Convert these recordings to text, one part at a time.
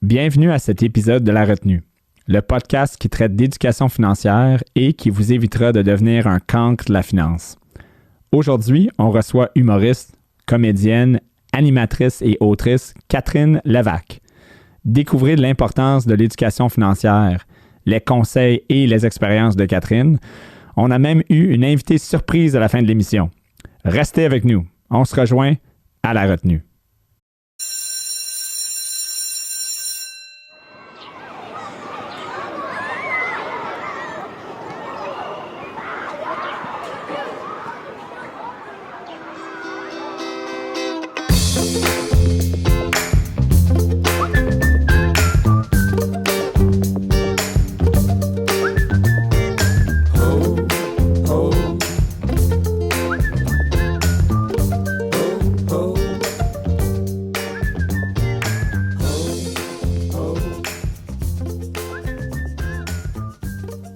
Bienvenue à cet épisode de La Retenue, le podcast qui traite d'éducation financière et qui vous évitera de devenir un cancre de la finance. Aujourd'hui, on reçoit humoriste, comédienne, animatrice et autrice Catherine Levac. Découvrez l'importance de l'éducation financière, les conseils et les expériences de Catherine. On a même eu une invitée surprise à la fin de l'émission. Restez avec nous. On se rejoint à La Retenue.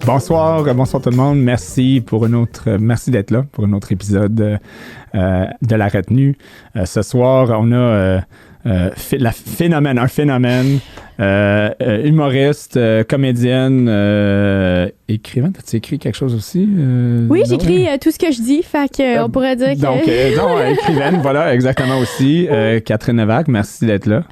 Bonsoir tout le monde. Merci d'être là pour un autre épisode de La Retenue. Ce soir, on a un phénomène, humoriste, comédienne, écrivaine. As-tu écrit quelque chose aussi? Oui, j'écris tout ce que je dis, fait qu'on pourrait dire que... Donc, écrivaine, voilà, exactement aussi. Catherine Levac, merci d'être là.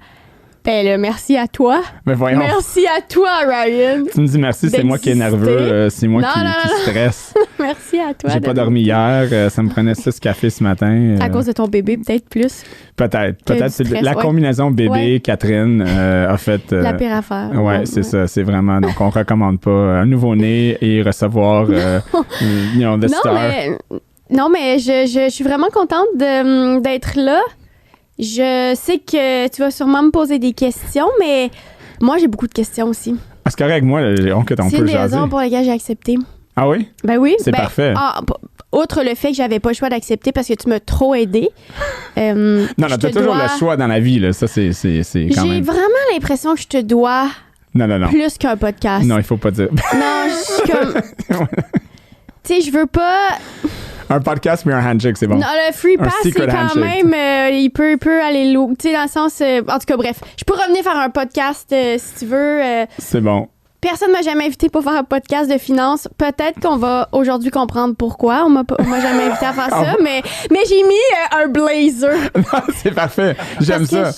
Ben là, merci à toi. Mais voyons. Merci à toi, Ryan. Tu me dis merci, c'est moi qui est nerveux, c'est moi qui stresse. Merci à toi. J'ai pas dormi hier, ça me prenait 6 cafés ce matin. À cause de ton bébé, peut-être plus. Peut-être. C'est la combinaison bébé, Catherine a fait... la pire affaire. Ouais, c'est ça, c'est vraiment... Donc, on recommande pas un nouveau-né et recevoir, the star. Non, mais je suis vraiment contente d'être là. Je sais que tu vas sûrement me poser des questions, mais moi, j'ai beaucoup de questions aussi. Ah, c'est correct, moi, on peut jaser. C'est une des raisons pour lesquelles j'ai accepté. Ah oui? Ben oui. C'est parfait. Outre le fait que j'avais pas le choix d'accepter parce que tu m'as trop aidé. Non, t'as toujours le choix dans la vie, là. Ça, c'est quand même... J'ai vraiment l'impression que je te dois non. plus qu'un podcast. Non, il faut pas dire. Non, je suis comme... Tu sais, je veux pas... Un podcast, mais un handshake, c'est bon. Non, le free pass, c'est quand handshake. Même... il peut aller low. Tu sais, dans le sens... en tout cas, bref. Je peux revenir faire un podcast, si tu veux. C'est bon. Personne m'a jamais invité pour faire un podcast de finance. Peut-être qu'on va aujourd'hui comprendre pourquoi. On m'a jamais invité à faire ça, mais j'ai mis un blazer. Non, c'est parfait. J'aime ça.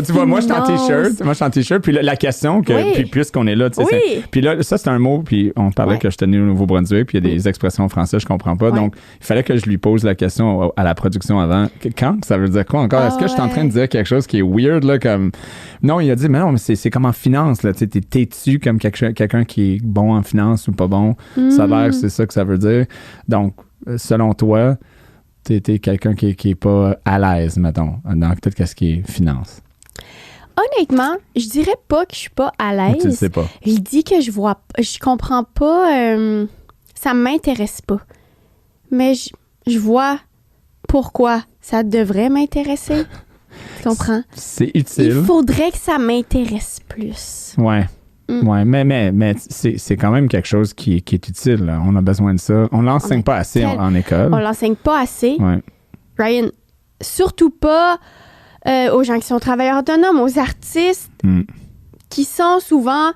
Tu vois, moi, je suis en t-shirt. Puis la question, puis puisqu'on est là, tu sais, oui. Puis là, ça, c'est un mot, puis on parlait que je tenais au Nouveau-Brunswick, puis il y a des expressions en français, je comprends pas. Donc, il fallait que je lui pose la question à la production avant. Quand? Ça veut dire quoi encore? Est-ce que je suis en train de dire quelque chose qui est weird, là, comme... Non, il a dit, mais non, mais c'est comme en finance, là, tu sais, t'es têtu comme quelqu'un qui est bon en finance ou pas bon. Ça a l'air, c'est ça que ça veut dire. Donc, selon toi, t'es quelqu'un qui est pas à l'aise, mettons, dans tout ce qui est finance. Honnêtement, je dirais pas que je suis pas à l'aise. Tu le sais pas. Je dis que je comprends pas, ça m'intéresse pas. Mais je vois pourquoi ça devrait m'intéresser. Tu comprends? C'est utile. Il faudrait que ça m'intéresse plus. Ouais. Ouais, mais c'est quand même quelque chose qui est utile. Là. On a besoin de ça. On l'enseigne pas assez en école. On l'enseigne pas assez. Ouais. Ryan, surtout pas aux gens qui sont travailleurs autonomes, aux artistes qui sont souvent,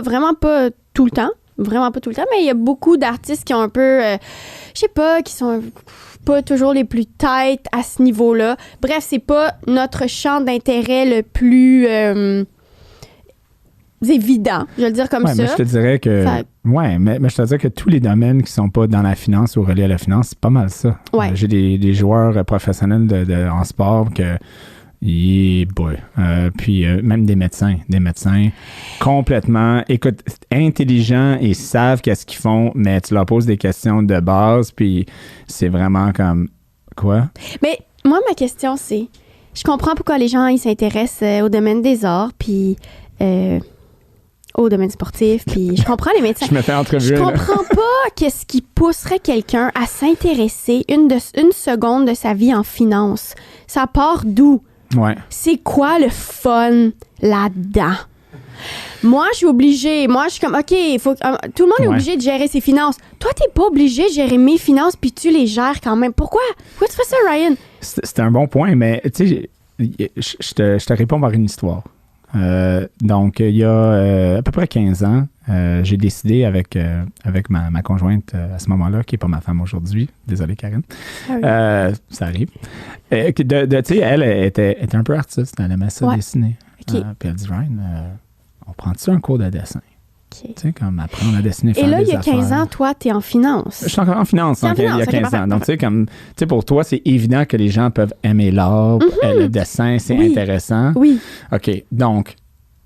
vraiment pas tout le temps, mais il y a beaucoup d'artistes qui ont un peu, je sais pas, qui sont pas toujours les plus tight à ce niveau-là. Bref, c'est pas notre champ d'intérêt le plus... évident, je vais le dire comme ça. Mais je te dirais que mais je te dirais que tous les domaines qui sont pas dans la finance ou reliés à la finance, c'est pas mal ça. Ouais. J'ai des joueurs professionnels en sport que puis même des médecins complètement intelligents et savent qu'est-ce qu'ils font, mais tu leur poses des questions de base, puis c'est vraiment comme quoi? Mais moi, ma question, c'est, je comprends pourquoi les gens ils s'intéressent au domaine des arts, puis au domaine sportif, puis je comprends les médecins. Je me fais entrevue. Je comprends pas qu'est-ce qui pousserait quelqu'un à s'intéresser une seconde de sa vie en finance. Ça part d'où? Ouais. C'est quoi le fun là-dedans? Moi, je suis obligée. Moi, je suis comme, OK, tout le monde est obligé de gérer ses finances. Toi, t'es pas obligé de gérer mes finances, puis tu les gères quand même. Pourquoi? Pourquoi tu fais ça, Ryan? C'est un bon point, mais tu sais, je te réponds par une histoire. Donc, il y a à peu près 15 ans, j'ai décidé avec ma conjointe à ce moment-là, qui n'est pas ma femme aujourd'hui, désolé Karine, ça arrive, tu sais, elle était un peu artiste, elle aimait ça dessiner. Okay. Puis elle dit, Ryan, on prend-tu un cours de dessin? Okay. Tu sais, comme apprendre à dessiner, faire des affaires. Et là, il y a 15 ans, toi, tu es en finance. Je suis encore en finance, il y a 15 ans. Donc, tu sais, pour toi, c'est évident que les gens peuvent aimer l'art, le dessin, c'est intéressant. Oui. OK, donc,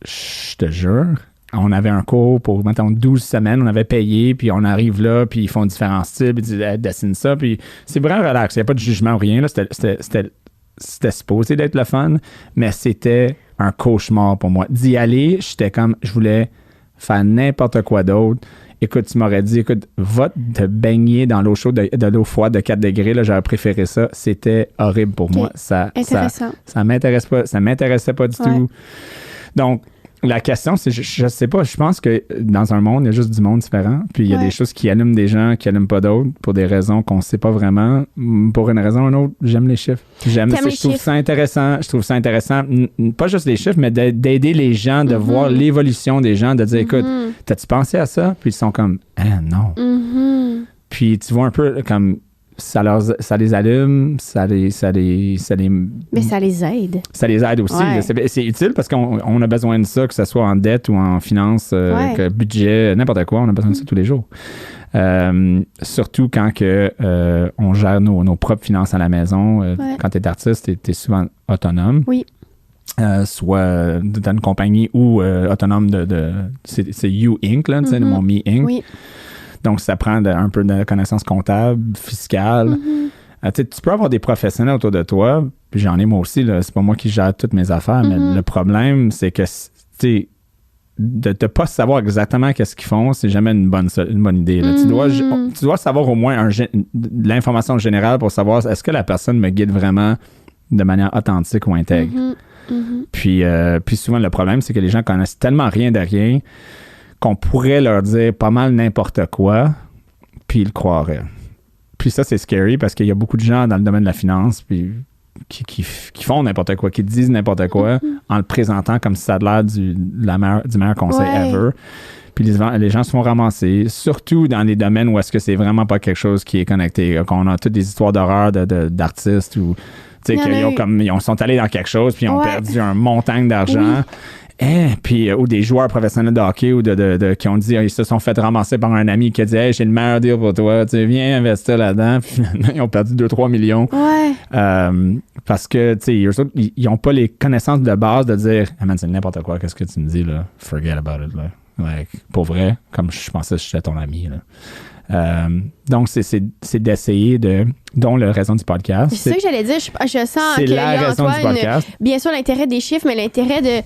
je te jure, on avait un cours pour, mettons, 12 semaines, on avait payé, puis on arrive là, puis ils font différents styles, puis ils disent, dessine ça, puis c'est vraiment relax, il n'y a pas de jugement ou rien, là, c'était supposé d'être le fun, mais c'était un cauchemar pour moi. D'y aller, j'étais comme, je voulais faire n'importe quoi d'autre. Écoute, tu m'aurais dit, écoute, va te baigner dans l'eau chaude, de l'eau froide de 4 degrés, là, j'aurais préféré ça. C'était horrible pour moi. Ça m'intéressait pas du tout. Donc, la question, c'est, je sais pas, je pense que dans un monde, il y a juste du monde différent. Puis il y a des choses qui allument des gens, qui allument pas d'autres, pour des raisons qu'on sait pas vraiment. Pour une raison ou une autre, j'aime les chiffres. Je trouve ça intéressant. Je trouve ça intéressant, pas juste les chiffres, mais d'aider les gens, de voir l'évolution des gens, de dire, écoute, t'as-tu pensé à ça? Puis ils sont comme, non. Puis tu vois un peu comme... Ça les allume, ça les... Mais ça les aide. Ça les aide aussi. Ouais. C'est utile parce qu'on a besoin de ça, que ce soit en dette ou en finance, que budget, n'importe quoi, on a besoin de ça tous les jours. Surtout quand on gère nos propres finances à la maison. Quand tu es artiste, tu es souvent autonome. Oui. Soit dans une compagnie ou autonome c'est You Inc., là, mon Me Inc. Oui. Donc, ça prend un peu de connaissances comptables, fiscales. Tu peux avoir des professionnels autour de toi, puis j'en ai moi aussi, là, c'est pas moi qui gère toutes mes affaires, mais le problème, c'est que de ne pas savoir exactement qu'est-ce qu'ils font, c'est jamais une bonne idée. Là. Tu dois savoir au moins de l'information générale pour savoir est-ce que la personne me guide vraiment de manière authentique ou intègre. Puis souvent, le problème, c'est que les gens connaissent tellement rien de rien qu'on pourrait leur dire pas mal n'importe quoi, puis ils le croiraient. Puis ça, c'est scary parce qu'il y a beaucoup de gens dans le domaine de la finance puis qui font n'importe quoi, qui disent n'importe quoi en le présentant comme si ça a l'air du meilleur conseil ever. Puis les gens se font ramasser, surtout dans les domaines où est-ce que c'est vraiment pas quelque chose qui est connecté. Qu'on a toutes des histoires d'horreur d'artistes ou ils sont allés dans quelque chose puis ils ont perdu un montagne d'argent. Puis ou des joueurs professionnels de hockey ou qui ont dit ils se sont fait ramasser par un ami qui a dit hey, j'ai le meilleur deal pour toi, viens investir là-dedans. Puis finalement, ils ont perdu 2-3 millions. Parce que ils n'ont pas les connaissances de base de dire hey man, c'est n'importe quoi, qu'est-ce que tu me dis là? Forget about it. Là. Pour vrai, comme je pensais que j'étais ton ami. Là. Donc, c'est d'essayer dont la raison du podcast. C'est ça que j'allais dire. Je sens qu'il y a en toi bien sûr l'intérêt des chiffres, mais l'intérêt de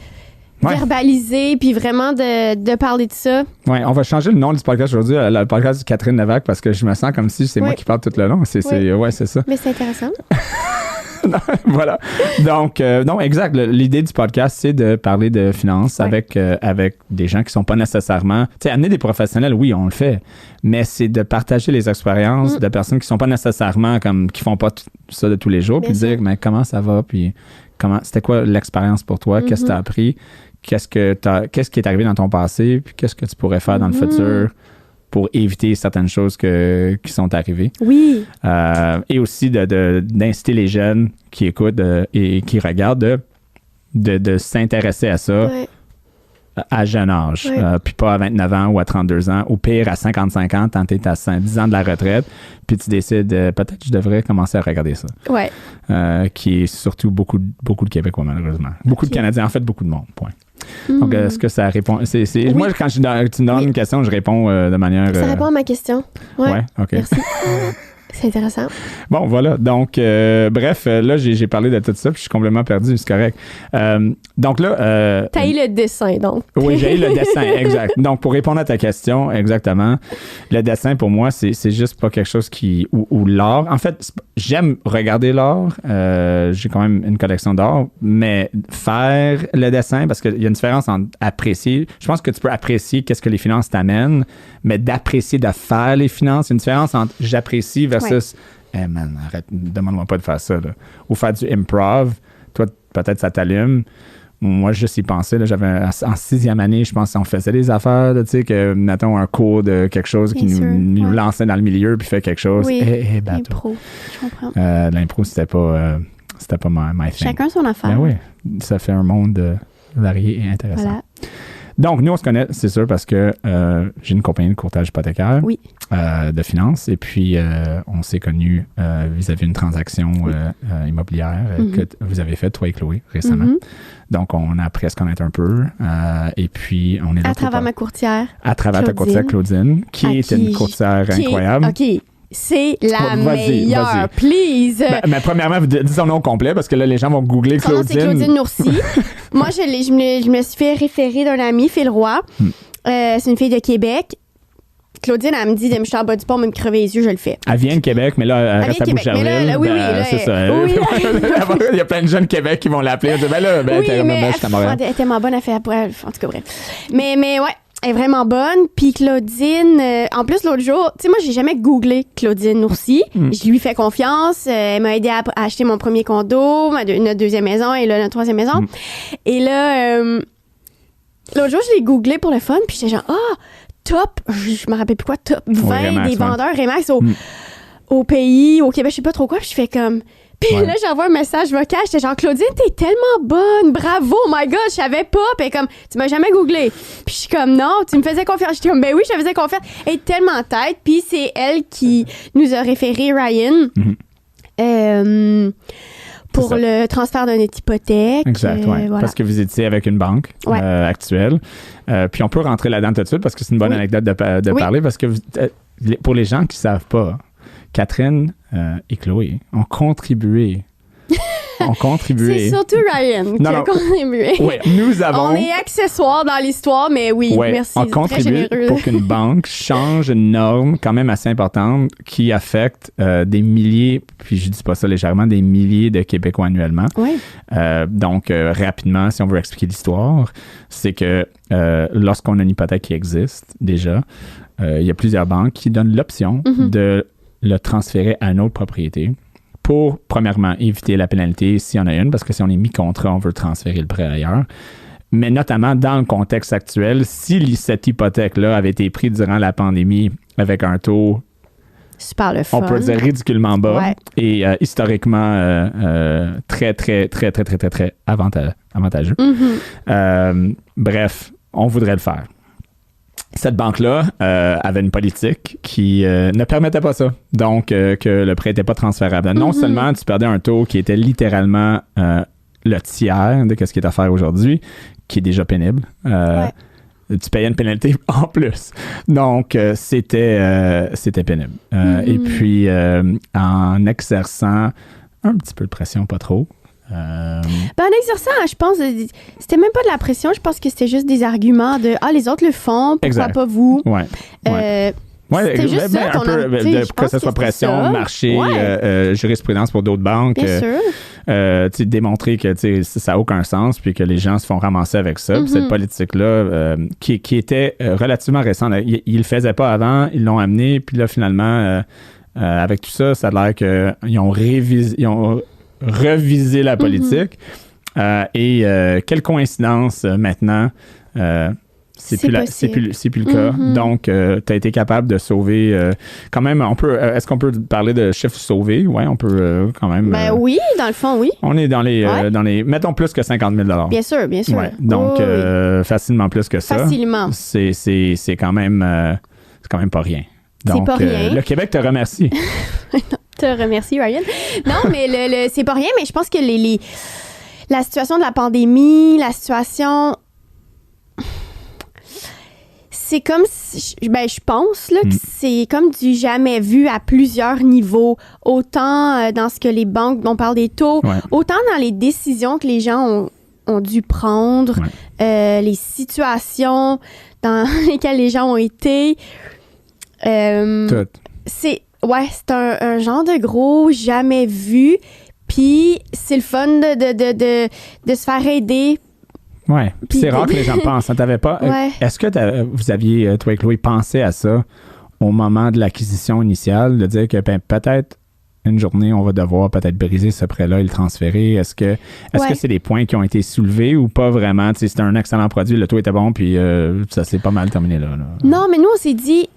verbaliser puis vraiment de parler de ça. Oui, on va changer le nom du podcast aujourd'hui, le podcast de Catherine Levac, parce que je me sens comme si c'est moi qui parle tout le long. C'est ça. Mais c'est intéressant. Voilà. Donc, non, exact. L'idée du podcast, c'est de parler de finances avec des gens qui sont pas nécessairement... Tu sais, amener des professionnels, oui, on le fait, mais c'est de partager les expériences de personnes qui sont pas nécessairement qui font pas ça de tous les jours, puis dire, mais comment ça va, puis c'était quoi l'expérience pour toi, qu'est-ce que tu as appris, qu'est-ce qui est arrivé dans ton passé, puis qu'est-ce que tu pourrais faire dans le futur pour éviter certaines choses qui sont arrivées. Oui. Et aussi d'inciter les jeunes qui écoutent et qui regardent de s'intéresser à ça à jeune âge. Puis pas à 29 ans ou à 32 ans. Au pire, à 55 ans, quand tu es à 10 ans de la retraite, puis tu décides, peut-être que je devrais commencer à regarder ça. Ouais. Qui est surtout beaucoup de Québécois, malheureusement. Beaucoup de Canadiens, en fait, beaucoup de monde, point. Donc, est-ce que ça répond? Moi, quand tu me donnes une question, je réponds de manière... Ça répond à ma question. Ouais, OK. Merci. C'est intéressant. Bon, voilà. Donc, bref, là, j'ai parlé de tout ça, puis je suis complètement perdu, c'est correct. Donc là... T'as eu le dessin, donc. Oui, j'ai eu le dessin, exact. Donc, pour répondre à ta question, exactement, le dessin, pour moi, c'est juste pas quelque chose qui... Ou l'art. En fait, j'aime regarder l'art. J'ai quand même une collection d'art, mais faire le dessin, parce qu'il y a une différence entre apprécier. Je pense que tu peux apprécier qu'est-ce que les finances t'amènent, mais d'apprécier de faire les finances, il y a une différence entre j'apprécie versus hey man, arrête, demande-moi pas de faire ça. Là. Ou faire du improv, toi, peut-être ça t'allume. moi, juste y pensais. Là, j'avais en 6e année, je pense qu'on faisait des affaires, tu sais, que, mettons, un cours de quelque chose qui nous lançait dans le milieu puis fait quelque chose. Oui, bateau. l'impro, je comprends. L'impro, c'était pas my thing. Chacun son affaire. Ben oui, ça fait un monde varié et intéressant. Voilà. Donc, nous, on se connaît, c'est sûr, parce que j'ai une compagnie de courtage hypothécaire de finances. Et puis, on s'est connus vis-à-vis d'une transaction immobilière que vous avez faite, toi et Chloé, récemment. Donc, on a appris à se connaître un peu. Et puis, on est là. À travers ma courtière. À travers ta courtière Claudine, qui est une courtière incroyable. OK. C'est la meilleure, please! Mais premièrement, dis son nom complet parce que là, les gens vont googler Claudine. Son nom, c'est Claudine Nourcy. Moi, je me suis fait référer d'un ami, Phil Roy. C'est une fille de Québec. Claudine, elle me dit de me jeter en bas du pont, me crever les yeux, je le fais. Elle vient de Québec, mais là, elle reste à Boucherville. Oui, c'est ça. Oui. Il y a plein de jeunes de Québec qui vont l'appeler. Je dis, je suis à Montréal. Elle est tellement bonne, elle fait en tout cas, bref. Mais ouais. Elle est vraiment bonne. Puis Claudine, en plus, l'autre jour, tu sais, moi, j'ai jamais googlé Claudine Nourcy. Je lui fais confiance. Elle m'a aidé à acheter mon premier condo, notre deuxième maison et là, notre troisième maison. Et là, l'autre jour, je l'ai googlé pour le fun. Puis j'étais genre, top, je me rappelle plus quoi, top 20 Remax, des vendeurs Remax au pays, au Québec, je sais pas trop quoi. Puis je fais comme... Puis là, j'envoie un message vocal. J'étais genre, Claudine, t'es tellement bonne. Bravo, oh my God, je savais pas. Puis comme, tu m'as jamais googlé. Puis je suis comme, non, tu me faisais confiance. J'étais comme, ben oui, je te faisais confiance. Elle est tellement en tête. Puis c'est elle qui nous a référé Ryan pour le transfert d'une hypothèque. Exact, oui. Voilà. Parce que vous étiez avec une banque actuelle. Puis on peut rentrer là-dedans tout de suite parce que c'est une bonne anecdote de parler. Parce que pour les gens qui savent pas, Catherine et Chloé ont contribué. C'est surtout Ryan qui a contribué. Oui, nous avons... On est accessoires dans l'histoire, mais merci. On contribue pour qu'une banque change une norme quand même assez importante qui affecte des milliers, puis je dis pas ça légèrement, des milliers de Québécois annuellement. Oui. Donc, rapidement, si on veut expliquer l'histoire, c'est que lorsqu'on a une hypothèque qui existe déjà, il y a plusieurs banques qui donnent l'option de le transférer à une autre propriété pour, premièrement, éviter la pénalité s'il y en a une, parce que si on est mi-contrat, on veut transférer le prêt ailleurs. Mais notamment dans le contexte actuel, si cette hypothèque-là avait été prise durant la pandémie avec un taux, super le fun, on peut dire ridiculement bas et historiquement très, très, très, très, très, très, très avantageux. Bref, on voudrait le faire. Cette banque-là avait une politique qui ne permettait pas ça. Donc, que le prêt n'était pas transférable. Non seulement tu perdais un taux qui était littéralement le tiers de ce qui est à faire aujourd'hui, qui est déjà pénible. Tu payais une pénalité en plus. Donc, c'était pénible. Et puis, en exerçant un petit peu de pression, pas trop, en exerçant, je pense, c'était même pas de la pression, je pense que c'était juste des arguments de les autres le font, pourquoi pas vous? C'était juste ça, un peu, que ce soit pression, marché, jurisprudence pour d'autres banques. Bien sûr. Démontrer que ça n'a aucun sens puis que les gens se font ramasser avec ça. Puis cette politique-là, qui était relativement récente, ils ne le faisaient pas avant, ils l'ont amené, puis là, finalement, avec tout ça, ça a l'air qu'ils ont revisé la politique. Et quelle coïncidence maintenant, c'est plus le cas. Donc, tu as été capable de sauver quand même, est-ce qu'on peut parler de chiffre sauvé? Oui, on peut quand même. Oui, dans le fond, oui. On est dans les mettons plus que 50 000 Bien sûr, bien sûr. Ouais, donc, facilement plus que ça. Facilement. C'est quand même pas rien. Donc, c'est pas rien. Le Québec te remercie. Te remercie, Ryan. Non, mais c'est pas rien, mais je pense que la situation de la pandémie, la situation... C'est comme, je pense là, que c'est comme du jamais vu à plusieurs niveaux. Autant dans ce que les banques, on parle des taux, autant dans les décisions que les gens ont dû prendre, les situations dans lesquelles les gens ont été. Tout. C'est un genre de gros jamais vu. Puis c'est le fun de se faire aider. Oui, c'est rare que les gens pensent. T'avais pas. Est-ce que vous aviez, toi et Chloé, pensé à ça au moment de l'acquisition initiale, de dire que peut-être une journée, on va devoir peut-être briser ce prêt-là et le transférer? Est-ce que c'est des points qui ont été soulevés ou pas vraiment? Tu sais, c'était un excellent produit, le taux était bon, puis ça s'est pas mal terminé là. Non, mais nous, on s'est dit,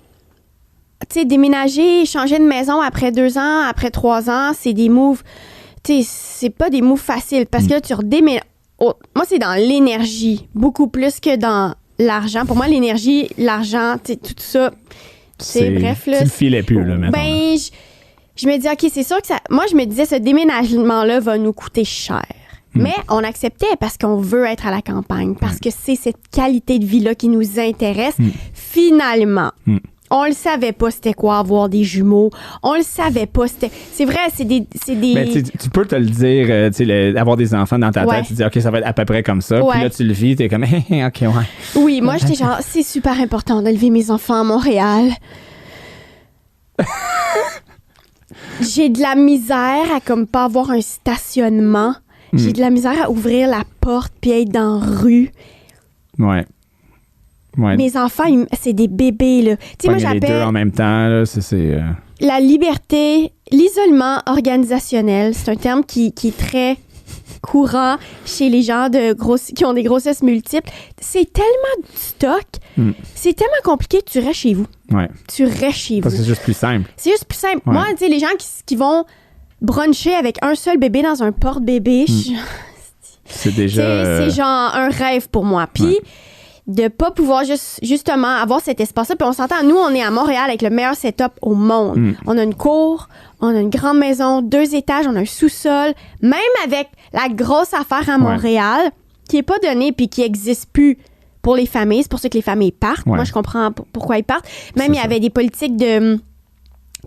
tu sais, déménager, changer de maison après 2 ans, après 3 ans, c'est des moves, tu sais, c'est pas des moves faciles parce que là, tu redéménages. Moi, c'est dans l'énergie, beaucoup plus que dans l'argent. Pour moi, l'énergie, l'argent, tu sais, tout ça, bref, là. Tu le filais plus, là, maintenant. Ben, je me dis, OK, c'est sûr que ça. Moi, je me disais, ce déménagement-là va nous coûter cher. Mais on acceptait parce qu'on veut être à la campagne, parce que c'est cette qualité de vie-là qui nous intéresse. Finalement, on le savait pas c'était quoi avoir des jumeaux. On le savait pas. C'est vrai, c'est des... Ben, tu peux te le dire, avoir des enfants dans ta tête, tu te dis, OK, ça va être à peu près comme ça. Puis là, tu le vis, t'es comme, OK, ouais. Oui, moi, j'étais genre, c'est super important d'élever mes enfants à Montréal. J'ai de la misère à comme pas avoir un stationnement. J'ai de la misère à ouvrir la porte puis être dans la rue. Ouais. Mes enfants, c'est des bébés, là. Tu sais, moi, j'appelle... les deux en même temps, là, c'est... La liberté, l'isolement organisationnel, c'est un terme qui est très courant chez les gens qui ont des grossesses multiples. C'est tellement du stock, c'est tellement compliqué que tu restes chez vous. Ouais. Tu restes chez vous. Parce que c'est juste plus simple. C'est juste plus simple. Ouais. Moi, tu sais, les gens qui vont bruncher avec un seul bébé dans un porte-bébé, c'est déjà... C'est genre un rêve pour moi. Puis... de pas pouvoir justement avoir cet espace-là. Puis on s'entend, nous, on est à Montréal avec le meilleur setup au monde. On a une cour, on a une grande maison, 2 étages, on a un sous-sol. Même avec la grosse affaire à Montréal, qui est pas donnée puis qui existe plus pour les familles. C'est pour ça que les familles partent. Moi, je comprends pourquoi ils partent. Même, il y avait des politiques de...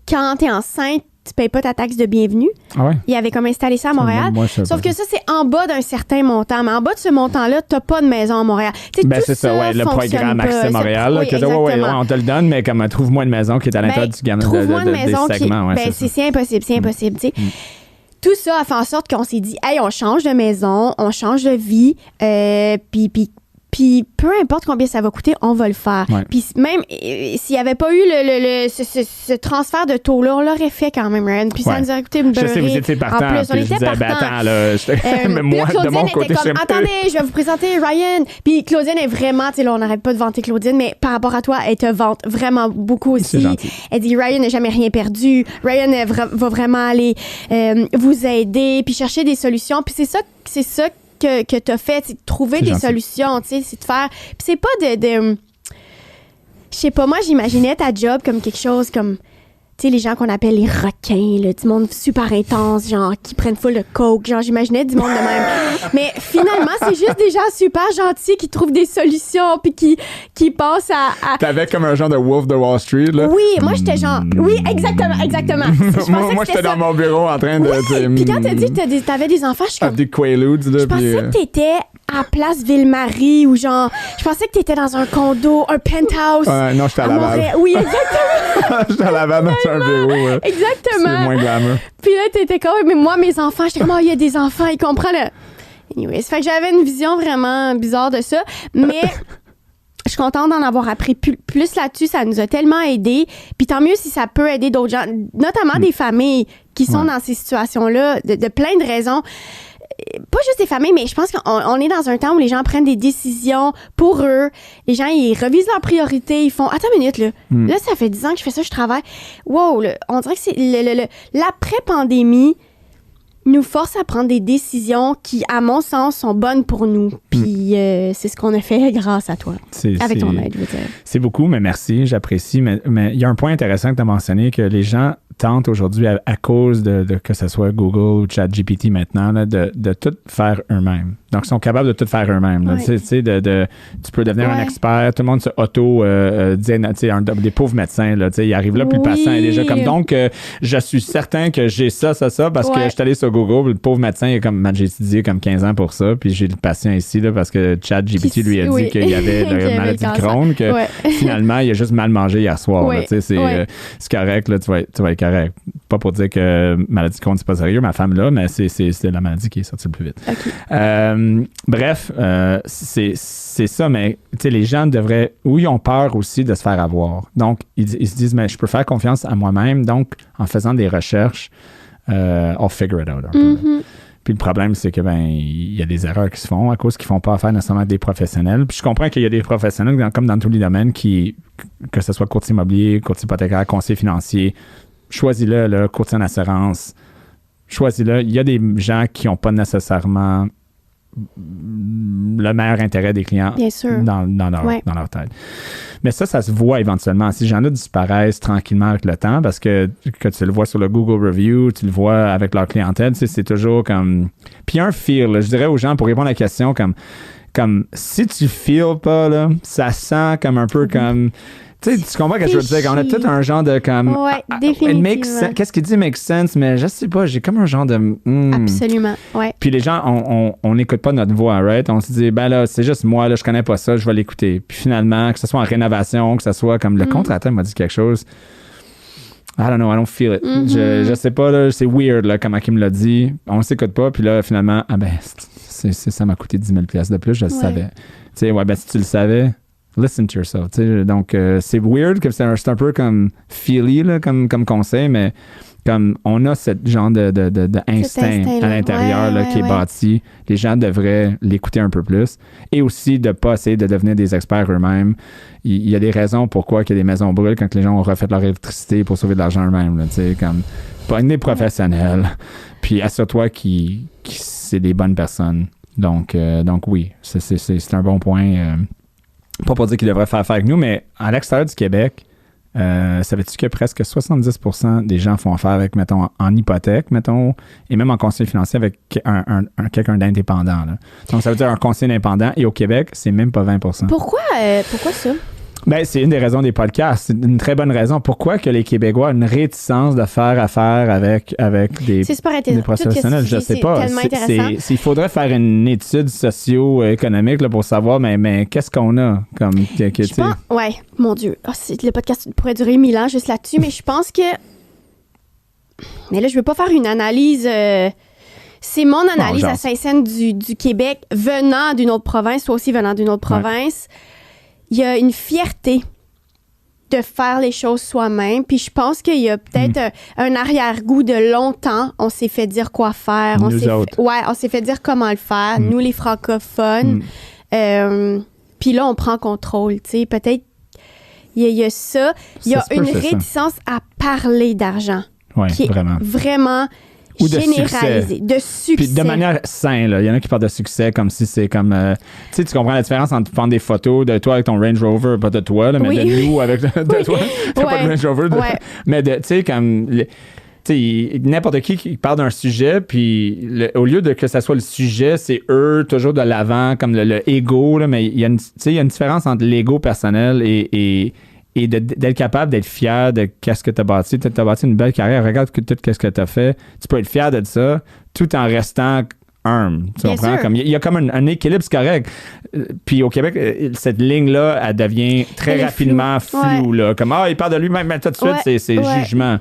Quand t'es enceinte, tu payes pas ta taxe de bienvenue. Ah ouais? Il avait comme installé ça à Montréal. Sauf que ça, c'est en bas d'un certain montant. Mais en bas de ce montant-là, t'as pas de maison à Montréal. C'est ça, le programme Accès Montréal. On te le donne, mais comme trouve-moi une maison qui est à l'intérieur du gamme trouve-moi une maison des segments. C'est impossible, c'est impossible. Tout ça a fait en sorte qu'on s'est dit, hey, on change de maison, on change de vie, puis peu importe combien ça va coûter, on va le faire. Puis même s'il n'y avait pas eu ce transfert de taux-là, on l'aurait fait quand même, Ryan. Puis ça nous aurait coûté une beurrée. Je sais, vous étiez partant. En plus, on était partant. Attends, là, mais moi, de mon côté, était comme, attendez, je vais vous présenter Ryan. Puis Claudine est vraiment, tu sais, là, on n'arrête pas de vanter Claudine, mais par rapport à toi, elle te vante vraiment beaucoup aussi. Elle dit, Ryan n'a jamais rien perdu. Ryan va vraiment aller vous aider, puis chercher des solutions. Puis c'est ça que tu as fait, c'est de trouver des solutions, tu sais, c'est de faire... Puis c'est pas de... Je sais pas, moi, j'imaginais ta job comme quelque chose comme... Tu sais, les gens qu'on appelle les requins, là, du monde super intense, genre, qui prennent full de coke, genre, j'imaginais du monde de même. Mais finalement, c'est juste des gens super gentils qui trouvent des solutions puis qui passent à... T'avais comme un genre de Wolf de Wall Street, là. Oui, moi, j'étais genre... Oui, exactement. moi, j'étais dans mon bureau en train de... Puis quand t'as dit que t'avais des enfants, je suis comme... Des Quaaludes, là. Je pensais que t'étais à Place Ville-Marie ou genre... Je pensais que t'étais dans un condo, un penthouse. Non, j'étais à Laval. Oui, exactement. J'étais à Laval dans un bureau. Exactement. C'est moins glamour. Puis là, t'étais comme... Mais moi, mes enfants, j'étais comme, il y a des enfants, ils comprennent. Anyway, ça fait que j'avais une vision vraiment bizarre de ça. Mais... Je suis contente d'en avoir appris plus là-dessus. Ça nous a tellement aidés. Puis tant mieux si ça peut aider d'autres gens, notamment des familles qui sont dans ces situations-là, de plein de raisons. Pas juste des familles, mais je pense qu'on est dans un temps où les gens prennent des décisions pour eux. Les gens, ils revisent leurs priorités. Ils font, attends une minute, là. Là, ça fait 10 ans que je fais ça, je travaille. Wow, là, on dirait que c'est l'après-pandémie nous force à prendre des décisions qui, à mon sens, sont bonnes pour nous. Puis c'est ce qu'on a fait grâce à toi. Avec ton aide, je veux dire. C'est beaucoup, mais merci, j'apprécie. Mais il y a un point intéressant que tu as mentionné, que les gens tentent aujourd'hui, à cause de que ce soit Google ou ChatGPT maintenant, là, de tout faire eux-mêmes. Donc, ils sont capables de tout faire eux-mêmes. Là. Tu sais, tu peux devenir un expert. Tout le monde se des pauvres médecins, là, ils arrivent là, puis le patient est déjà comme... Donc, je suis certain que j'ai ça, parce que je suis allé sur Google, le pauvre médecin, il est comme, j'ai étudié comme 15 ans pour ça, puis j'ai le patient ici, là, parce que ChatGPT lui a dit qu'il y avait la maladie de Crohn, que finalement, il a juste mal mangé hier soir. Là, c'est correct, là, tu vas être correct. Pas pour dire que maladie de Crohn, c'est pas sérieux, ma femme là, mais c'est la maladie qui est sortie le plus vite. Bref, c'est ça, mais les gens devraient, ils ont peur aussi de se faire avoir. Donc, ils se disent, mais je peux faire confiance à moi-même. Donc, en faisant des recherches, I'll figure it out. Puis le problème, c'est que il y a des erreurs qui se font à cause qu'ils font pas affaire nécessairement avec des professionnels. Puis je comprends qu'il y a des professionnels, comme dans tous les domaines, que ce soit courtier immobilier, courtier hypothécaire, conseiller financier, choisis-le, là, courtier en assurance, choisis-le. Il y a des gens qui n'ont pas nécessairement le meilleur intérêt des clients dans leur tête. Mais ça se voit éventuellement. Ces gens-là disparaissent tranquillement avec le temps parce que tu le vois sur le Google Review, tu le vois avec leur clientèle, tu sais, c'est toujours comme... Puis il y a un feel, là, je dirais aux gens, pour répondre à la question, comme si tu feels pas, là, ça sent comme un peu comme... Tu sais, tu comprends ce que je veux dire? On a tout un genre de comme... Ouais, définitivement. Qu'est-ce qu'il dit make sense? Mais je sais pas, j'ai comme un genre de... Absolument, ouais. Puis les gens, on n'écoute pas notre voix, right? On se dit, ben là, c'est juste moi, là, je connais pas ça, je vais l'écouter. Puis finalement, que ce soit en rénovation, que ce soit comme le contracteur m'a dit quelque chose... I don't know, I don't feel it. Je sais pas, là, c'est weird, là, comment il me l'a dit. On s'écoute pas, puis là, finalement, ça m'a coûté 10 000 $ de plus, je le savais. Tu sais, si tu le savais... Listen to yourself. Donc, c'est weird, que c'est un peu comme feely là, comme conseil, mais comme on a ce genre d'instinct à l'intérieur qui est bâti. Les gens devraient l'écouter un peu plus et aussi de ne pas essayer de devenir des experts eux-mêmes. Il y a des raisons pourquoi que des maisons brûlent quand les gens ont refait leur électricité pour sauver de l'argent eux-mêmes. Là, comme pas des professionnels. Puis assure-toi que c'est des bonnes personnes. Donc oui, c'est un bon point. Pas pour dire qu'ils devraient faire affaire avec nous, mais à l'extérieur du Québec, savais-tu que presque 70% des gens font affaire avec, mettons, en hypothèque, mettons, et même en conseil financier avec quelqu'un d'indépendant. Là. Donc, ça veut dire un conseiller indépendant, et au Québec, c'est même pas 20%. Pourquoi ça? Ben, c'est une des raisons des podcasts. C'est une très bonne raison. Pourquoi que les Québécois ont une réticence de faire affaire avec des professionnels? Je sais pas. Il faudrait faire une étude socio-économique là, pour savoir, mais qu'est-ce qu'on a comme... Ouais, mon Dieu. Le podcast pourrait durer 1000 ans juste là-dessus, mais je pense que... Mais là, je veux pas faire une analyse... C'est mon analyse à Saint-Saëns du Québec venant d'une autre province, toi aussi venant d'une autre province. Il y a une fierté de faire les choses soi-même. Puis je pense qu'il y a peut-être un arrière-goût de longtemps. On s'est fait dire quoi faire. On s'est fait dire comment le faire. Nous, les francophones. Puis là, on prend contrôle. Tu sais, peut-être il y a ça. Il y a une réticence à parler d'argent. Oui, qui est vraiment ou de généralisé, de succès. Puis de manière saine, il y en a qui parlent de succès comme si c'est comme... tu comprends la différence entre prendre des photos de toi avec ton Range Rover, pas de toi, là, mais de nous avec de toi. Pas de Range Rover. Mais tu sais, comme... n'importe qui parle d'un sujet, puis au lieu de que ça soit le sujet, c'est eux toujours de l'avant, comme le ego, là, mais il y a une différence entre l'ego personnel et d'être capable d'être fier de qu'est-ce que tu as bâti. Tu as bâti une belle carrière. Regarde tout ce que tu as fait. Tu peux être fier de ça tout en restant humble. Tu comprends? Comme, il y a comme un équilibre, c'est correct. Puis au Québec, cette ligne-là, elle devient très rapidement floue. Là. Comme, il parle de lui-même, mais tout de suite, c'est jugement.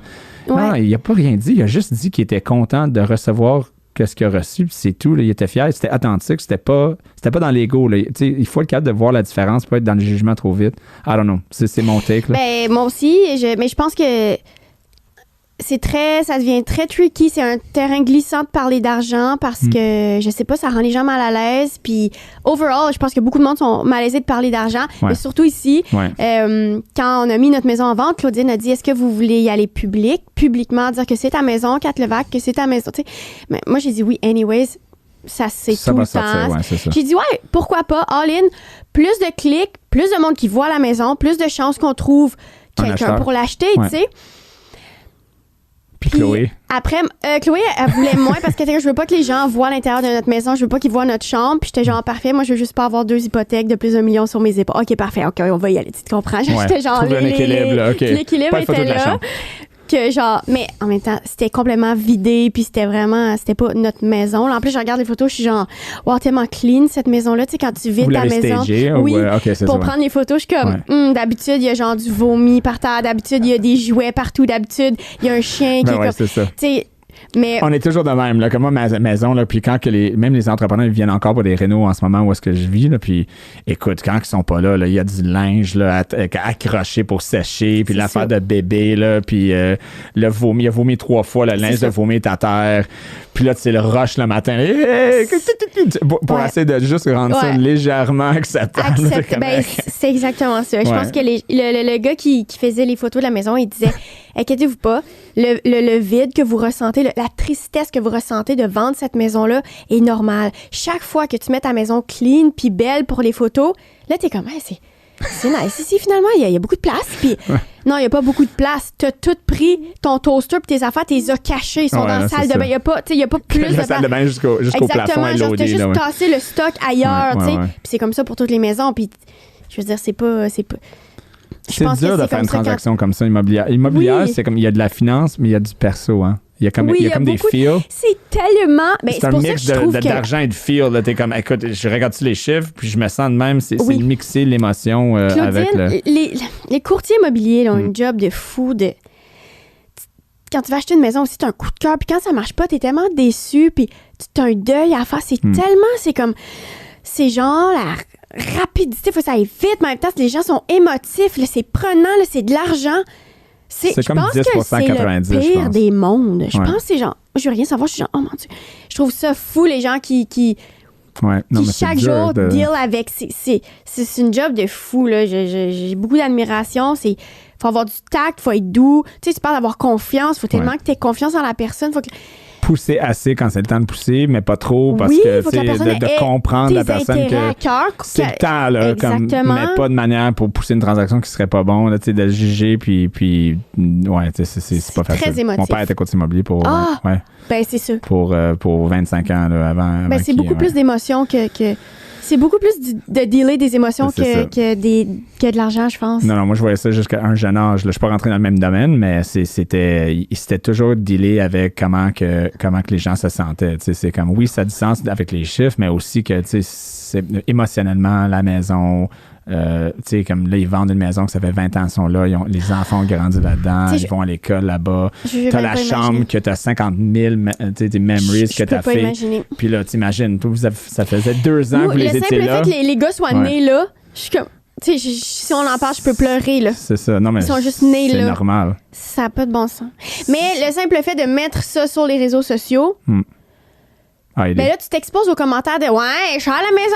Non, il n'a pas rien dit. Il a juste dit qu'il était content de recevoir qu'est-ce qu'il a reçu, puis c'est tout. Là, il était fier, c'était authentique, c'était pas dans l'ego. Là. Il faut être capable de voir la différence, pas être dans le jugement trop vite. I don't know. C'est mon take. Là. Ben, moi aussi, mais je pense que ça devient très tricky. C'est un terrain glissant de parler d'argent parce que, je sais pas, ça rend les gens mal à l'aise. Puis, overall, je pense que beaucoup de monde sont malaisés de parler d'argent. Mais surtout ici, quand on a mis notre maison en vente, Claudine a dit, est-ce que vous voulez y aller publiquement, dire que c'est ta maison, Kat Levac, que c'est ta maison. T'sais. Mais moi, j'ai dit oui, anyways. Ça, c'est tout le temps. J'ai dit, pourquoi pas, all-in, plus de clics, plus de monde qui voit la maison, plus de chances qu'on trouve quelqu'un pour l'acheter, tu sais. Puis Chloé. Après, Chloé, elle voulait moins parce que je veux pas que les gens voient l'intérieur de notre maison. Je veux pas qu'ils voient notre chambre. Puis j'étais genre, parfait, moi, je veux juste pas avoir 2 hypothèques de plus d'1 million sur mes épaules. OK, parfait, OK, on va y aller. Tu comprends? J'étais genre, l'équilibre, là. Okay. L'équilibre était là. Que genre, mais en même temps, c'était complètement vidé, puis c'était pas notre maison. Là, en plus, je regarde les photos, je suis genre, wow, tellement clean cette maison-là. Tu sais, quand tu vides ta maison. Pour prendre les photos, je suis comme, d'habitude, il y a genre du vomi par terre, d'habitude, il y a des jouets partout, d'habitude, il y a un chien qui est comme. C'est ça. Tu sais, Mais on est toujours de même, là, comme moi, ma maison, là, puis quand que même les entrepreneurs ils viennent encore pour des rénaux en ce moment où est-ce que je vis, là, puis écoute, quand ils sont pas là, il y a du linge là, accroché pour sécher, puis l'affaire de bébé, là, puis le vomi, il a vomi 3 fois, le linge de vomi est à terre, puis là, c'est le rush le matin, pour essayer de juste rendre ça légèrement acceptable. C'est exactement ça. Je pense que le gars qui faisait les photos de la maison, il disait, inquiétez-vous pas, le vide que vous ressentez, la tristesse que vous ressentez de vendre cette maison-là est normale. Chaque fois que tu mets ta maison clean puis belle pour les photos, là, t'es comme, c'est nice. Ici, finalement, il y a beaucoup de place. Puis, non, il n'y a pas beaucoup de place. T'as tout pris, ton toaster puis tes affaires, t'es les as cachés. Ils sont dans la salle de bain. Il n'y a pas plus de place. La salle de bain jusqu'au plafond est loadé. T'as juste tassé le stock ailleurs. Puis c'est comme ça pour toutes les maisons. Puis, je veux dire, c'est pas c'est dur de faire une transaction comme ça immobilière. Immobilière, c'est comme il y a de la finance, mais il y a du perso, hein. Il y a comme des feels. C'est tellement. C'est un mix d'argent et de feel. T'es comme, écoute, je regarde-tu les chiffres, puis je me sens de même. C'est mixer l'émotion avec le. Les courtiers immobiliers ont un job de fou de. Quand tu vas acheter une maison aussi, t'as un coup de cœur, puis quand ça marche pas, t'es tellement déçu, puis t'as un deuil à faire. C'est tellement. C'est comme. C'est genre la rapidité, il faut que ça aille vite, mais en même temps, les gens sont émotifs, là, c'est prenant, là, c'est de l'argent. C'est comme 10%, 90%, le pire des mondes. Je pense que c'est genre... Je veux rien savoir, je suis genre, oh mon Dieu. Je trouve ça fou, les gens qui chaque jour deal avec... C'est une job de fou, là. J'ai beaucoup d'admiration. Il faut avoir du tact, il faut être doux. Tu sais, tu parles d'avoir confiance. Il faut tellement que tu aies confiance en la personne. Faut que... Pousser assez quand c'est le temps de pousser, mais pas trop, parce que, tu sais, de comprendre la personne que c'est le temps, là, mais pas de manière pour pousser une transaction qui serait pas bon, tu sais, de le juger, puis ouais, c'est pas facile. Très émotif. Mon père était courtier immobilier pour, c'est ça. Pour 25 ans, là, avant c'est beaucoup plus d'émotions que c'est beaucoup plus de dealer des émotions que de l'argent, je pense. Non, moi, je voyais ça jusqu'à un jeune âge. Là, je ne suis pas rentré dans le même domaine, mais c'était toujours dealer avec comment que les gens se sentaient. C'est comme, oui, ça a du sens avec les chiffres, mais aussi que, c'est émotionnellement, la maison... comme là, ils vendent une maison que ça fait 20 ans, ils sont là, les enfants ont grandi là-dedans, ils vont à l'école là-bas. T'as la chambre que t'as 50 000 des memories que t'as fait. Imaginer. Puis là, t'imagines, ça faisait 2 ans que vous les étiez là. Le simple fait que les gars soient nés là, je suis comme... si on en parle, je peux pleurer, là. C'est ça. Non, mais ils sont juste nés là. C'est normal. Ça n'a pas de bon sens. Mais le simple fait de mettre ça sur les réseaux sociaux... Ben là, tu t'exposes aux commentaires de « Ouais, je suis à la maison,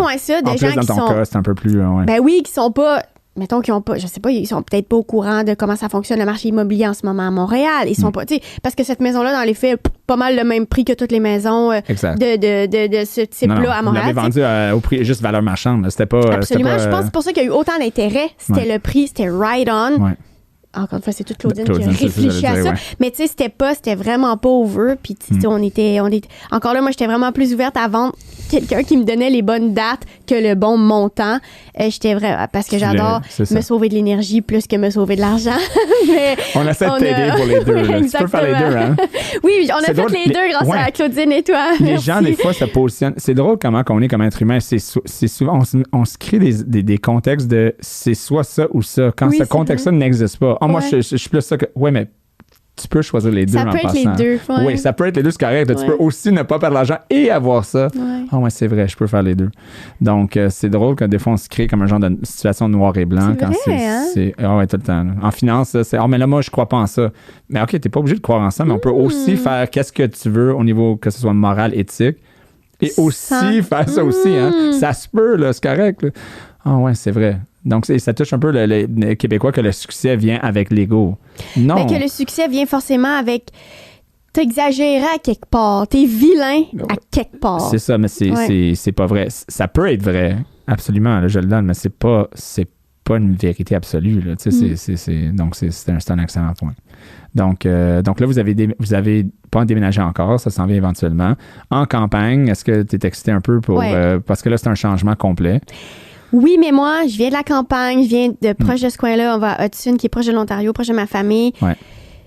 ouais, ça », des gens qui sont... En plus, dans ton cas, c'est un peu plus... Ben oui, qui sont pas... Mettons qu'ils ont pas... Je sais pas, ils sont peut-être pas au courant de comment ça fonctionne le marché immobilier en ce moment à Montréal. Ils sont pas... Tu sais, parce que cette maison-là, dans les faits, pas mal le même prix que toutes les maisons de ce type-là à Montréal. Vous l'avez vendu au prix juste valeur marchande. C'était pas... Absolument. Je pense que c'est pour ça qu'il y a eu autant d'intérêt. C'était le prix, c'était right on. Ouais. Encore une fois, c'est toute Claudine qui a réfléchi à ça. Ouais. Mais tu sais, c'était vraiment pas over. Puis on était... Encore là, moi, j'étais vraiment plus ouverte à vendre quelqu'un qui me donnait les bonnes dates que le bon montant. J'étais vraiment... Parce que j'adore me sauver de l'énergie plus que me sauver de l'argent. Mais on essaie de t'aider pour les deux. Là. Tu peux faire les deux, hein? Oui, on a fait les deux grâce à Claudine et toi. Les gens, des fois, se positionnent... C'est drôle comment on est comme être humain. C'est souvent... On se crée des contextes de c'est soit ça ou ça. Quand ce contexte-là n'existe pas. Moi, je suis plus ça que... Ouais, mais tu peux choisir les deux en passant. Ça peut être les deux. Ouais. Oui, ça peut être les deux, c'est correct. Ouais. Tu peux aussi ne pas perdre l'argent et avoir ça. Ouais, c'est vrai, je peux faire les deux. Donc, c'est drôle que des fois, on se crée comme un genre de situation noir et blanc. C'est quand vrai, ouais, tout le temps. Là. En finance, c'est... mais là, moi, je crois pas en ça. Mais OK, t'es pas obligé de croire en ça, mais on peut aussi faire qu'est-ce que tu veux au niveau, que ce soit moral, éthique. Et aussi faire ça aussi. Hein. Ça se peut, là, c'est correct. Ouais, c'est vrai. Donc, ça touche un peu le Québécois que le succès vient avec l'ego. Non. Mais que le succès vient forcément avec... T'exagérais à quelque part. T'es vilain à quelque part. C'est ça, mais c'est pas vrai. Ça peut être vrai, absolument, là, je le donne, mais c'est pas une vérité absolue. Là, donc, c'est un excellent point. Donc là, vous avez pas déménagé encore, ça s'en vient éventuellement. En campagne, est-ce que tu es excité un peu pour... parce que là, c'est un changement complet. Oui, mais moi, je viens de la campagne, je viens de proche de ce coin-là. On va à Hudson, qui est proche de l'Ontario, proche de ma famille. Ouais.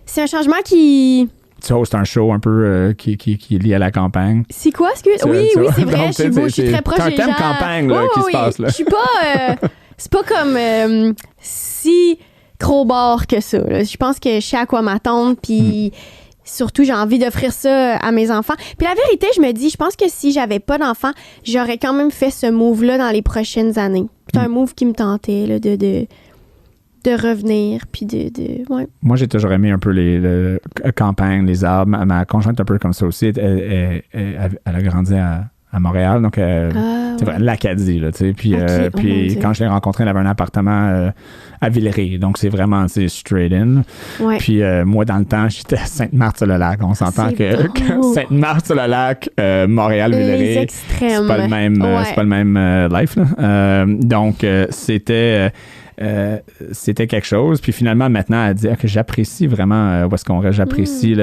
C'est un changement qui... Tu hostes un show un peu qui est lié à la campagne. C'est quoi? Oui, c'est vrai. Je suis très proche des gens. C'est un thème campagne là, qui se passe. Là. Je suis pas... c'est pas comme si crowbar que ça. Là. Je pense que je sais à quoi m'attendre, puis... surtout, j'ai envie d'offrir ça à mes enfants. Puis la vérité, je me dis, je pense que si j'avais pas d'enfants, j'aurais quand même fait ce move-là dans les prochaines années. C'est un move qui me tentait, là, de revenir, puis ouais. Moi, j'ai toujours aimé un peu les campagnes, les arbres. Ma conjointe est un peu comme ça aussi. Elle a grandi à Montréal, donc c'est vrai, l'Acadie, là, tu sais. Puis, puis quand je l'ai rencontrée, elle avait un appartement à Villeray, donc c'est vraiment, c'est straight in. Ouais. Puis moi, dans le temps, j'étais à Sainte-Marthe-sur-le-Lac. On s'entend que Sainte-Marthe-sur-le-Lac, Montréal, Villeray, c'est pas le même, c'est pas le même life, là. Donc, c'était quelque chose. Puis finalement, maintenant, elle dit que j'apprécie vraiment où est-ce qu'on reste. J'apprécie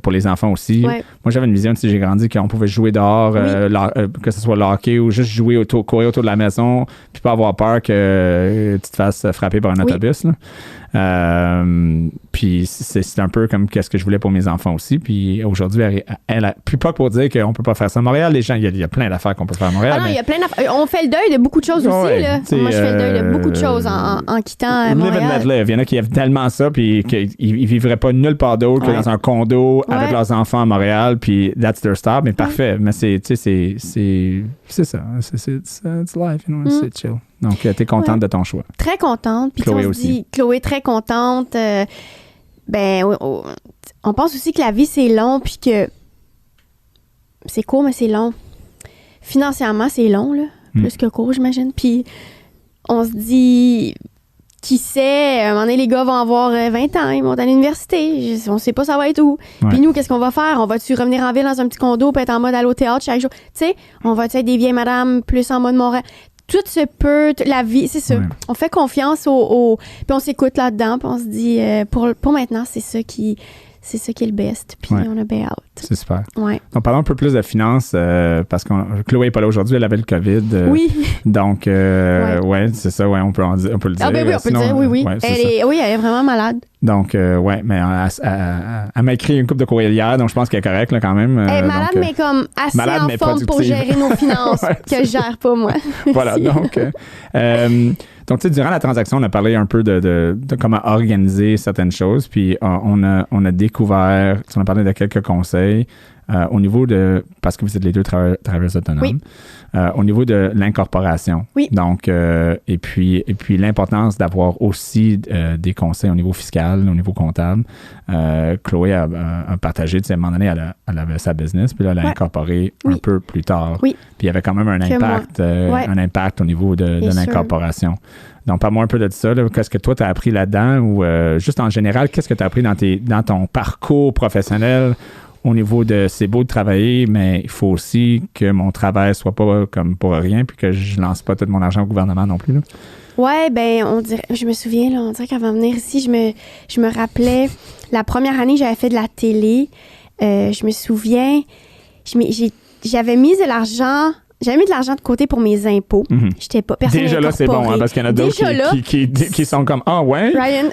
pour les enfants aussi. Ouais. Moi, j'avais une vision, tu sais, j'ai grandi qu'on pouvait jouer dehors, que ce soit le hockey ou juste jouer courir autour de la maison, puis pas avoir peur que tu te fasses frapper par un autobus. Là. Puis c'est un peu comme qu'est-ce que je voulais pour mes enfants aussi. Puis aujourd'hui, elle a plus pas pour dire qu'on peut pas faire ça à Montréal. Les gens, il y a plein d'affaires qu'on peut faire à Montréal. Ah non, il y a plein d'affaires. On fait le deuil de beaucoup de choses aussi. Là. Moi, je fais le deuil de beaucoup de choses en quittant Montréal. Live and let live. Il y en a qui aiment tellement ça, puis qu'ils vivraient pas nulle part d'autre que dans un condo avec leurs enfants à Montréal, puis that's their stop. Mais parfait. Mais c'est ça. It's life, you know, c'est chill. Donc, t'es contente de ton choix. Très contente. Puis Chloé aussi. Chloé, très contente. On pense aussi que la vie, c'est long, puis que c'est court, mais c'est long. Financièrement, c'est long, là. Plus que court, j'imagine. Puis on se dit, qui sait, à un moment donné, les gars vont avoir 20 ans, ils vont à l'université. On sait pas ça va être où. Ouais. Puis nous, qu'est-ce qu'on va faire? On va-tu revenir en ville dans un petit condo, puis être en mode aller au théâtre chaque jour? Tu sais, on va-tu être des vieilles madames plus en mode Montréal? Tout se peut, la vie, c'est ça. Ouais. On fait confiance puis on s'écoute là-dedans, puis on se dit, pour maintenant, c'est ça qui est le best. Puis on a bien hâte. C'est super. Ouais. Donc, parlons un peu plus de finances, parce que Chloé n'est pas là aujourd'hui, elle avait le COVID. Oui. Donc, c'est ça, on peut le dire. Ah, ben oui, on peut le dire, oui. Ouais, elle est vraiment malade. Donc, mais elle m'a écrit une couple de courriels hier, donc je pense qu'elle est correcte, là, quand même. Elle est malade, mais comme assez malade, en forme pour gérer nos finances, que je gère pas, moi. Voilà, donc, tu sais, durant la transaction, on a parlé un peu de comment organiser certaines choses, puis on a découvert, on a parlé de quelques conseils au niveau de, parce que vous êtes les deux travailleurs autonomes, au niveau de l'incorporation. Oui. Donc, et puis l'importance d'avoir aussi des conseils au niveau fiscal, au niveau comptable. Chloé a partagé, tu sais, à un moment donné, elle avait sa business, puis là, elle a incorporé un peu plus tard. Oui. Puis il y avait quand même un impact au niveau de l'incorporation. Donc, parle-moi un peu de ça. Là. Qu'est-ce que toi, tu as appris là-dedans ou juste en général, qu'est-ce que tu as appris dans ton parcours professionnel au niveau de c'est beau de travailler, mais il faut aussi que mon travail soit pas comme pour rien puis que je lance pas tout mon argent au gouvernement non plus. Là. Ouais, on dirait, je me souviens, là, on dirait qu'avant de venir ici, je me rappelais la première année que j'avais fait de la télé. Je me souviens, j'avais mis de l'argent. J'avais mis de l'argent de côté pour mes impôts. J'étais pas personne déjà là, c'est bon, hein, parce qu'il y en a d'autres qui sont comme ah ouais. Ryan,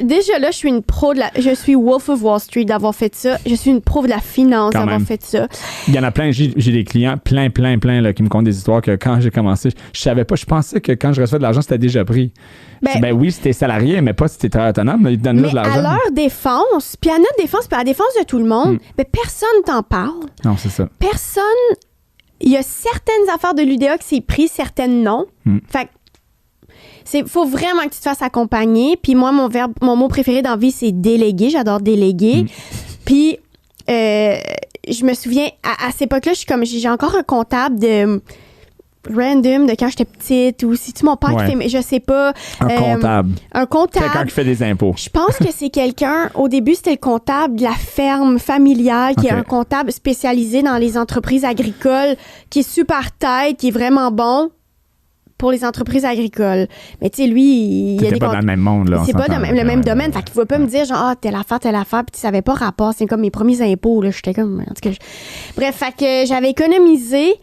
déjà là, je suis une pro je suis Wolf of Wall Street d'avoir fait ça. Je suis une pro de la finance d'avoir fait ça. Il y en a plein, j'ai des clients plein là, qui me content des histoires que quand j'ai commencé, je savais pas, je pensais que quand je recevais de l'argent, c'était déjà pris. Ben oui, c'était salarié, mais pas si t'es travailleur autonome, ils te donnent de l'argent. À leur défense, puis à notre défense, puis à la défense de tout le monde, personne t'en parle. Non, c'est ça. Personne. Il y a certaines affaires de l'UDA que c'est pris, certaines non. Fait que faut vraiment que tu te fasses accompagner. Puis moi, mon mot préféré dans la vie, c'est déléguer. J'adore déléguer. Puis je me souviens, à cette époque-là, j'ai encore un comptable de random de quand j'étais petite ou si tu mon père qui fait, mais je sais pas. Un comptable. Quelqu'un qui fait des impôts. Je pense que c'est quelqu'un, au début, c'était le comptable de la ferme familiale, qui est un comptable spécialisé dans les entreprises agricoles, qui est super tête, qui est vraiment bon pour les entreprises agricoles. Mais tu sais, lui, il y a des pas dans le même monde, là. C'est pas dans le même domaine. Fait qu'il pouvait pas me dire, genre, telle affaire, puis tu savais pas rapport. C'est comme mes premiers impôts, là. J'étais comme, en tout cas. Bref, fait que j'avais économisé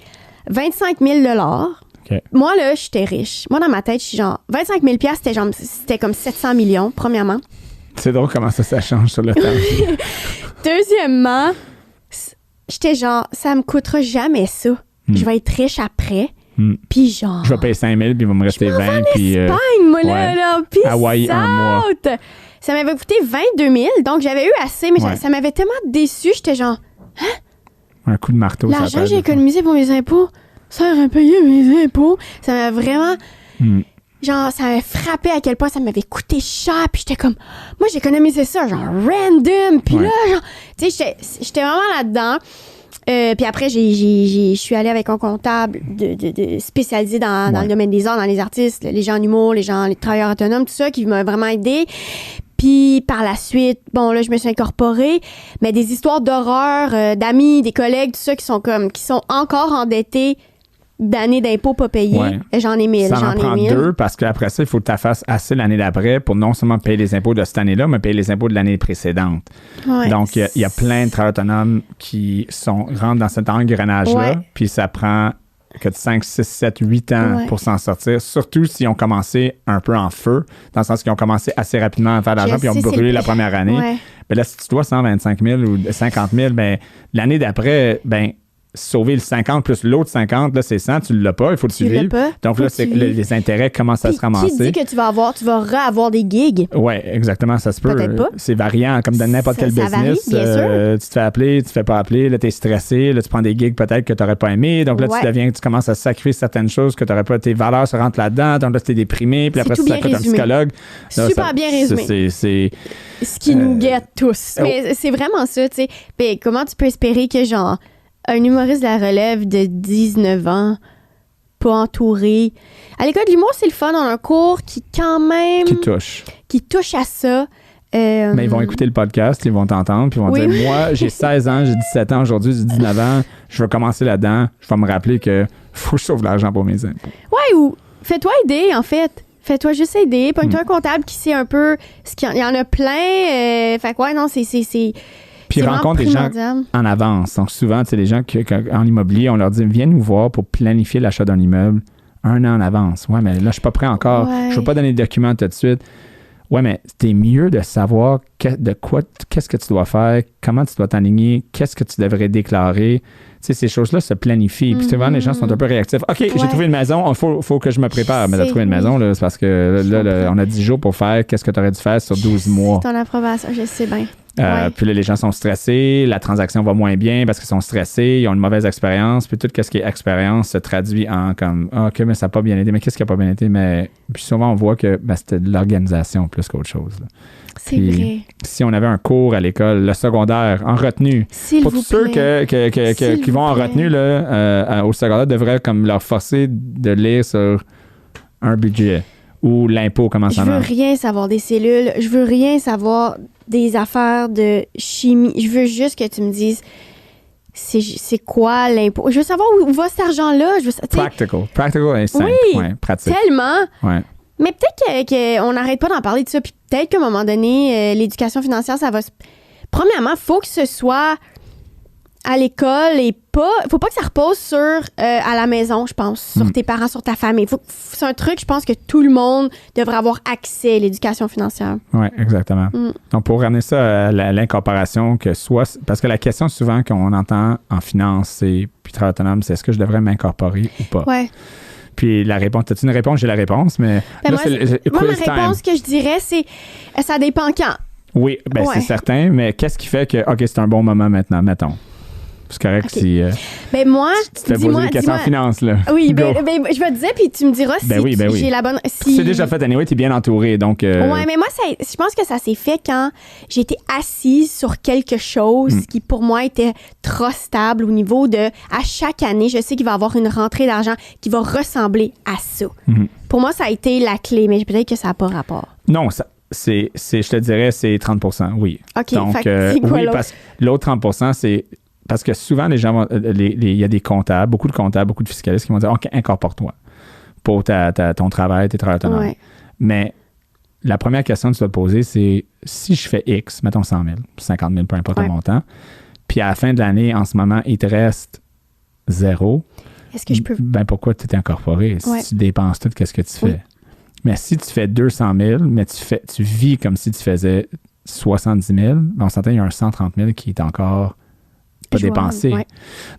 25 000 $. Moi, là, j'étais riche. Moi, dans ma tête, je suis genre... 25 000 $, c'était comme 700 millions, premièrement. C'est drôle comment ça change sur le temps. Deuxièmement, j'étais genre, ça me coûtera jamais ça. Je vais être riche après. Puis genre... Je vais payer 5 000, puis il va me rester 20. Puis Espagne, moi, là. Puis Hawaï, un mois. ça m'avait coûté 22 000, donc j'avais eu assez, mais ça m'avait tellement déçue, j'étais genre, un coup de marteau. L'argent que j'ai économisé pour mes impôts sert à payer mes impôts. Ça m'a vraiment... Genre, ça m'avait frappé à quel point ça m'avait coûté cher. Puis j'étais comme... Moi, j'ai économisé ça, genre, random. Puis là, genre... Tu sais, j'étais vraiment là-dedans. Puis après, je suis allée avec un comptable spécialisé dans le domaine des arts, dans les artistes, les gens en humour, les travailleurs autonomes, tout ça, qui m'a vraiment aidé. Puis par la suite, bon là, je me suis incorporée, mais des histoires d'horreur, d'amis, des collègues, tout ça, qui sont encore endettés d'années d'impôts pas payés. Ouais. J'en ai 1000. Ça en prend 2 parce qu'après ça, il faut que tu fasses assez l'année d'après pour non seulement payer les impôts de cette année-là, mais payer les impôts de l'année précédente. Ouais. Donc, il y a plein de travailleurs autonomes qui rentrent dans cet engrenage-là, puis ça prend que de 5, 6, 7, 8 ans pour s'en sortir, surtout s'ils ont commencé un peu en feu, dans le sens qu'ils ont commencé assez rapidement à faire de l'argent puis ils ont brûlé la première année. Ouais. Ben là, si tu dois 125 000 ou 50 000, ben, l'année d'après, ben, sauver le 50 plus l'autre 50, là, c'est 100, tu ne l'as pas, il faut que tu vives. Donc là, les intérêts commencent à se ramasser. Qui dit que tu vas avoir des gigs? Oui, exactement, ça se peut. Peut-être pas. C'est variant, comme dans n'importe quel business. Varie, bien sûr. Tu te fais appeler, tu te fais pas appeler, là, tu es stressé, là, tu prends des gigs peut-être que tu n'aurais pas aimé. Donc là, tu commences à sacrifier certaines choses que tu n'aurais pas, tes valeurs se rentrent là-dedans, donc là, tu es déprimé, puis après, ça coûte un psychologue. Super bien résumé. C'est ce qui nous guette tous. Mais c'est vraiment ça, tu sais. Puis comment tu peux espérer que, genre, un humoriste de la relève de 19 ans, pas entouré. À l'école de l'humour, c'est le fun. On a un cours qui, quand même... Qui touche à ça. Mais ils vont écouter le podcast, ils vont t'entendre, puis ils vont dire, moi, j'ai 16 ans, j'ai 17 ans aujourd'hui, j'ai 19 ans, je vais commencer là-dedans, je vais me rappeler que faut que je sauve l'argent pour mes impôts. Ouais, ou fais-toi aider, en fait. Fais-toi juste aider. Pogne-toi un comptable qui sait un peu ce qu'il y en a plein. Fait que, ouais, non, c'est puis ils rencontrent des gens en avance. Donc souvent, tu sais, les gens en immobilier, on leur dit, viens nous voir pour planifier l'achat d'un immeuble 1 an en avance. Ouais, mais là, je suis pas prêt encore. Je veux pas donner de documents tout de suite. Ouais, mais c'est mieux de savoir qu'est-ce que tu dois faire, comment tu dois t'aligner, qu'est-ce que tu devrais déclarer. Tu sais, ces choses-là se planifient. Puis souvent, les gens sont un peu réactifs. OK, j'ai trouvé une maison, il faut que je me prépare. Mais de trouver une maison, là, c'est parce que là, on a 10 jours pour faire qu'est-ce que tu aurais dû faire sur 12 mois. C'est ton approbation, je sais bien. Puis là, les gens sont stressés, la transaction va moins bien parce qu'ils sont stressés, ils ont une mauvaise expérience, puis tout ce qui est expérience se traduit en comme OK, mais ça n'a pas bien été, mais qu'est-ce qui n'a pas bien été? Mais puis souvent, on voit que c'était de l'organisation plus qu'autre chose. Là. C'est vrai. Si on avait un cours à l'école, le secondaire, en retenue, pour tous ceux qui vont en retenue là, au secondaire, devraient comme leur forcer de lire sur un budget ou l'impôt, comment ça marche. Je veux rien savoir des cellules, je veux rien savoir des affaires de chimie. Je veux juste que tu me dises c'est quoi l'impôt. Je veux savoir où va cet argent-là. Practical et simple. Ouais, pratique. Tellement. Ouais. Mais peut-être qu'on n'arrête pas d'en parler de ça. Puis peut-être qu'à un moment donné, l'éducation financière, ça va... Premièrement, il faut que ce soit à l'école et pas... faut pas que ça repose sur à la maison, je pense, sur tes parents, sur ta famille. C'est un truc, je pense, que tout le monde devrait avoir accès à l'éducation financière. Oui, exactement. Donc, pour ramener ça à l'incorporation, parce que la question souvent qu'on entend en finance, puis travail autonome, c'est est-ce que je devrais m'incorporer ou pas? Oui. Puis la réponse, as-tu une réponse? J'ai la réponse, mais... Ben moi, ma réponse que je dirais, c'est ça dépend quand. Oui, c'est certain, mais qu'est-ce qui fait que, OK, c'est un bon moment maintenant, mettons? C'est correct si... ben moi, tu te fais poser des questions en finance, là. Oui, ben, je vais te dire, puis tu me diras si j'ai la bonne... Si... C'est déjà fait, anyway, t'es bien entouré, donc... Oui, mais moi, je pense que ça s'est fait quand j'ai été assise sur quelque chose qui, pour moi, était trop stable au niveau de... À chaque année, je sais qu'il va y avoir une rentrée d'argent qui va ressembler à ça. Pour moi, ça a été la clé, mais peut-être que ça n'a pas rapport. Non, je te dirais, c'est 30%, oui. OK, donc, c'est quoi oui, parce que l'autre 30%, c'est... Parce que souvent, les gens il y a des comptables, beaucoup de fiscalistes qui vont dire « OK, incorpore-toi pour ton travail, tes travailleurs autonomes. Ouais. » Mais la première question que tu dois te poser, c'est si je fais X, mettons 100 000, 50 000, peu importe le montant, puis à la fin de l'année, en ce moment, il te reste 0. Est-ce que je peux... Ben pourquoi tu t'es incorporé? Si tu dépenses tout, qu'est-ce que tu fais? Mais si tu fais 200 000, mais tu vis comme si tu faisais 70 000, ben on s'entend, il y a un 130 000 qui est encore... pas dépensé. Ouais.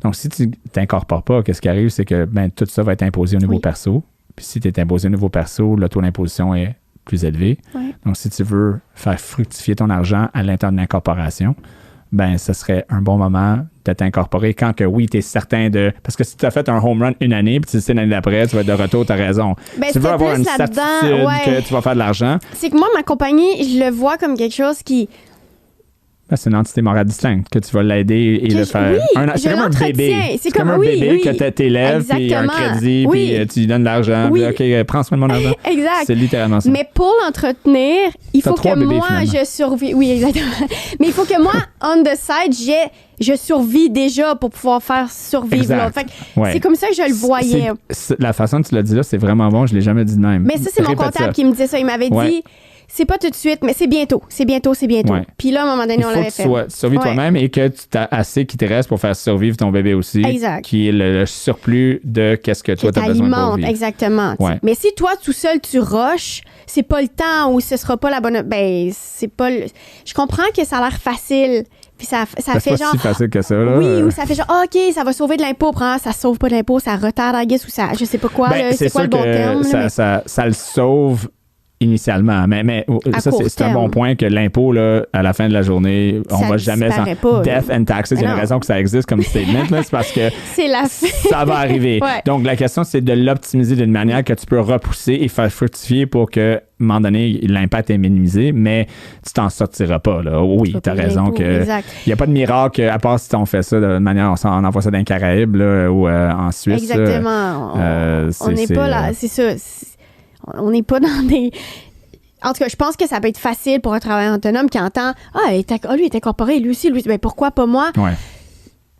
Donc, si tu t'incorpores pas, qu'est-ce qui arrive, c'est que tout ça va être imposé au niveau perso. Puis si tu es imposé au niveau perso, le taux d'imposition est plus élevé. Ouais. Donc, si tu veux faire fructifier ton argent à l'intérieur de l'incorporation, ben ce serait un bon moment de t'incorporer quand que oui, tu es certain de... Parce que si tu as fait un home run une année, puis tu sais l'année d'après, tu vas être de retour, tu as raison. Ben, tu veux avoir une certitude que tu vas faire de l'argent. C'est que moi, ma compagnie, je le vois comme quelque chose qui... Ben, c'est une entité morale distincte que tu vas l'aider et le faire. Oui, c'est comme un bébé. C'est comme un bébé que tu élèves, puis un crédit, puis tu lui donnes de l'argent. Oui. Puis, OK, prends soin de mon argent. Exact. C'est littéralement ça. Mais pour l'entretenir, il faut que bébés, moi, finalement. je survis. Oui, exactement. Mais il faut que moi, on the side, je survis déjà pour pouvoir faire survivre l'autre. Fait que c'est comme ça que je le voyais. La façon que tu l'as dit là, c'est vraiment bon. Je l'ai jamais dit de même. Mais ça, c'est mon comptable qui me disait ça. Il m'avait dit... C'est pas tout de suite, mais c'est bientôt. C'est bientôt. Ouais. Puis là, à un moment donné, on l'avait fait. Il faut que tu survis toi-même et que tu as assez qui te reste pour faire survivre ton bébé aussi. Exact. Qui est le surplus de qu'est-ce que toi, tu as besoin pour vivre. Exactement. Ouais. Mais si toi, tout seul, tu rushes, c'est pas le temps ou ce sera pas la bonne... Ben, c'est pas... Je comprends que ça a l'air facile. Puis ça fait c'est pas genre... si facile que ça, là. Oui, ou ça fait genre, OK, ça va sauver de l'impôt. Ça sauve pas de l'impôt, ça retarde, I guess, ou ça... Je sais pas quoi, là, c'est quoi le bon terme. Ça le sauve initialement. Mais ça, c'est un bon point que l'impôt, là, à la fin de la journée, on va jamais... Death and taxes, il y a une raison que ça existe comme statement, là, c'est parce que ça va arriver. Ouais. Donc, la question, c'est de l'optimiser d'une manière que tu peux repousser et faire fructifier pour que, à un moment donné, l'impact est minimisé, mais tu t'en sortiras pas. Là. Oui, tu as raison que il n'y a pas de miracle, à part si on fait ça de manière, on envoie ça dans les Caraïbes là, ou en Suisse. Exactement. On n'est pas là, c'est ça. On n'est pas dans des... En tout cas, je pense que ça peut être facile pour un travailleur autonome qui entend « Ah, lui est incorporé, lui aussi, lui. Ben, pourquoi pas moi? » Ouais.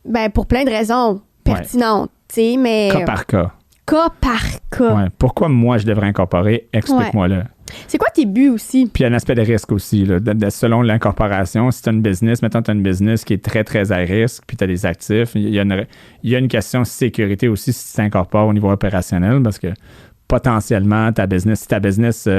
Ben, pour plein de raisons pertinentes, tu sais, mais... Cas par cas. Cas par cas. Ouais. Pourquoi moi, je devrais incorporer? Explique-moi-le. C'est quoi tes buts aussi? Puis il y a un aspect de risque aussi. Là, selon l'incorporation, si tu as une business, mettons tu as une business qui est très, très à risque, puis tu as des actifs, il y a une question de sécurité aussi si tu t'incorpores au niveau opérationnel, parce que potentiellement, si ta business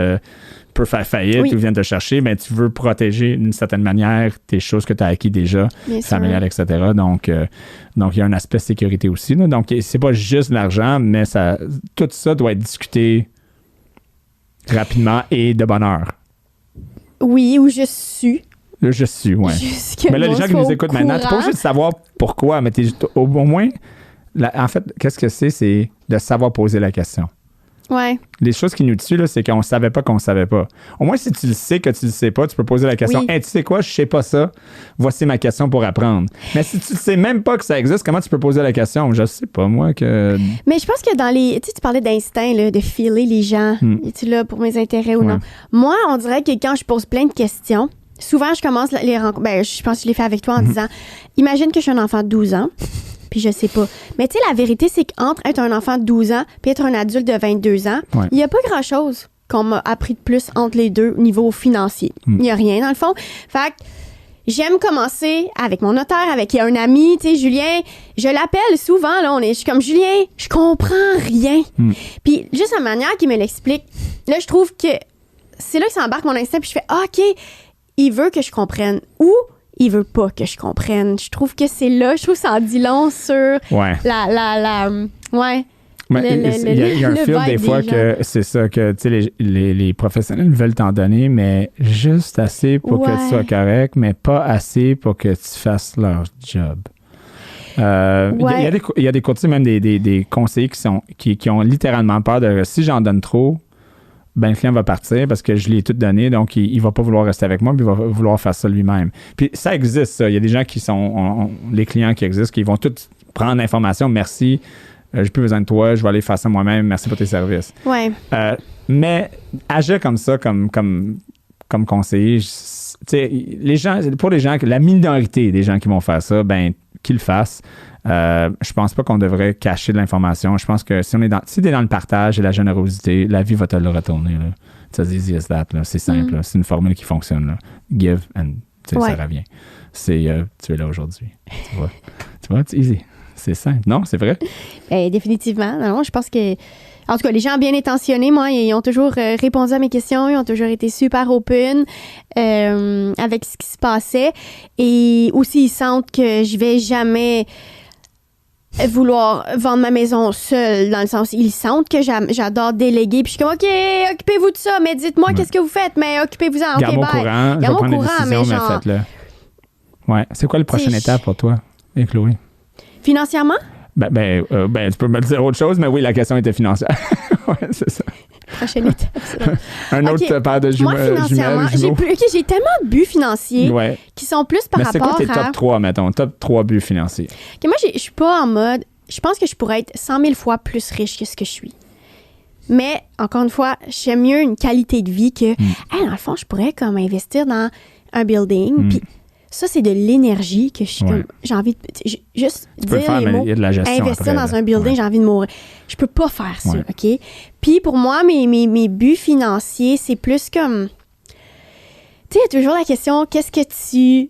peut faire faillite ou vient te chercher, mais tu veux protéger d'une certaine manière tes choses que tu as acquis déjà, familiales, etc. Donc, il y a un aspect sécurité aussi. Là. Donc, c'est pas juste l'argent, mais tout ça doit être discuté rapidement et de bonne heure. Oui, ou je suis. Je suis, oui. Mais là, les gens qui nous écoutent maintenant, tu n'es pas obligé de savoir pourquoi, mais au moins, en fait, qu'est-ce que c'est? C'est de savoir poser la question. Ouais. Les choses qui nous tuent, là, c'est qu'on ne savait pas qu'on ne savait pas. Au moins, si tu le sais que tu ne le sais pas, tu peux poser la question. Hey, tu sais quoi, je ne sais pas ça. Voici ma question pour apprendre. Mais si tu ne sais même pas que ça existe, comment tu peux poser la question? Je ne sais pas, moi, que... Mais je pense que dans les... Tu sais, tu parlais d'instinct, là, de filer les gens. Es-tu là pour mes intérêts ou non? Moi, on dirait que quand je pose plein de questions, souvent, je commence les rencontres... Ben, je pense que je l'ai fait avec toi en disant, imagine que je suis un enfant de 12 ans. Puis je sais pas. Mais tu sais, la vérité, c'est qu'entre être un enfant de 12 ans puis être un adulte de 22 ans, il n'y a pas grand-chose qu'on m'a appris de plus entre les deux au niveau financier. Il n'y a rien, dans le fond. Fait que j'aime commencer avec mon notaire, avec un ami, tu sais, Julien. Je l'appelle souvent, là, je suis comme, Julien, je comprends rien. Puis juste la manière qu'il me l'explique, là, je trouve que c'est là que ça embarque mon instinct, puis je fais, OK, il veut que je comprenne. Ou il veut pas que je comprenne. Je trouve que c'est là, je trouve que ça en dit long sur Mais il y a un fil des fois que c'est ça, que tu sais, les professionnels veulent t'en donner, mais juste assez pour que tu sois correct, mais pas assez pour que tu fasses leur job. Il y a des courtiers, même des conseillers qui ont littéralement peur de si j'en donne trop, ben le client va partir parce que je lui ai tout donné, donc il va pas vouloir rester avec moi, puis il va vouloir faire ça lui-même. Puis ça existe, ça. Il y a des gens qui sont les clients qui existent, qui vont tous prendre l'information, merci, j'ai plus besoin de toi, je vais aller faire ça moi-même, merci pour tes services. Ouais. Mais agir comme ça, comme conseiller, les gens, pour les gens, la minorité des gens qui vont faire ça, ben qu'ils le fassent. Je pense pas qu'on devrait cacher de l'information. Je pense que si t'es dans le partage et la générosité, la vie va te le retourner. It's as easy as that. Là. C'est simple. Là. C'est une formule qui fonctionne. Là. Give and ça revient. C'est tu es là aujourd'hui. Tu vois, c'est easy. C'est simple. Non, c'est vrai? Ben, définitivement. Non, je pense que... En tout cas, les gens bien intentionnés, moi, ils ont toujours répondu à mes questions. Ils ont toujours été super open avec ce qui se passait. Et aussi, ils sentent que je vais jamais vouloir vendre ma maison seule, dans le sens ils sentent que j'adore déléguer, puis je suis comme OK, occupez-vous de ça, mais dites-moi qu'est-ce que vous faites, mais occupez-vous-en. Garde-moi au courant, je vais prendre des décisions, mais faites-le. Ouais. C'est quoi la prochaine étape pour toi et Chloé? Financièrement? Ben, tu peux me dire autre chose, mais oui, la question était financière. Ouais, c'est ça. Prochaine étape. Un autre paire de Moi, financièrement, j'ai tellement de buts financiers qui sont plus par rapport à... Mais c'est quoi tes top 3, mettons? Top 3 buts financiers? Okay, moi, je suis pas en mode... Je pense que je pourrais être 100 000 fois plus riche que ce que je suis. Mais, encore une fois, j'aime mieux une qualité de vie que... dans le fond, je pourrais comme investir dans un building, puis... Ça, c'est de l'énergie que je suis comme... J'ai envie de... Juste dire les mots, investir dans un building, j'ai envie de mourir. Je peux pas faire ça, OK? Puis pour moi, mes buts financiers, c'est plus comme... Tu sais, il y a toujours la question, qu'est-ce que tu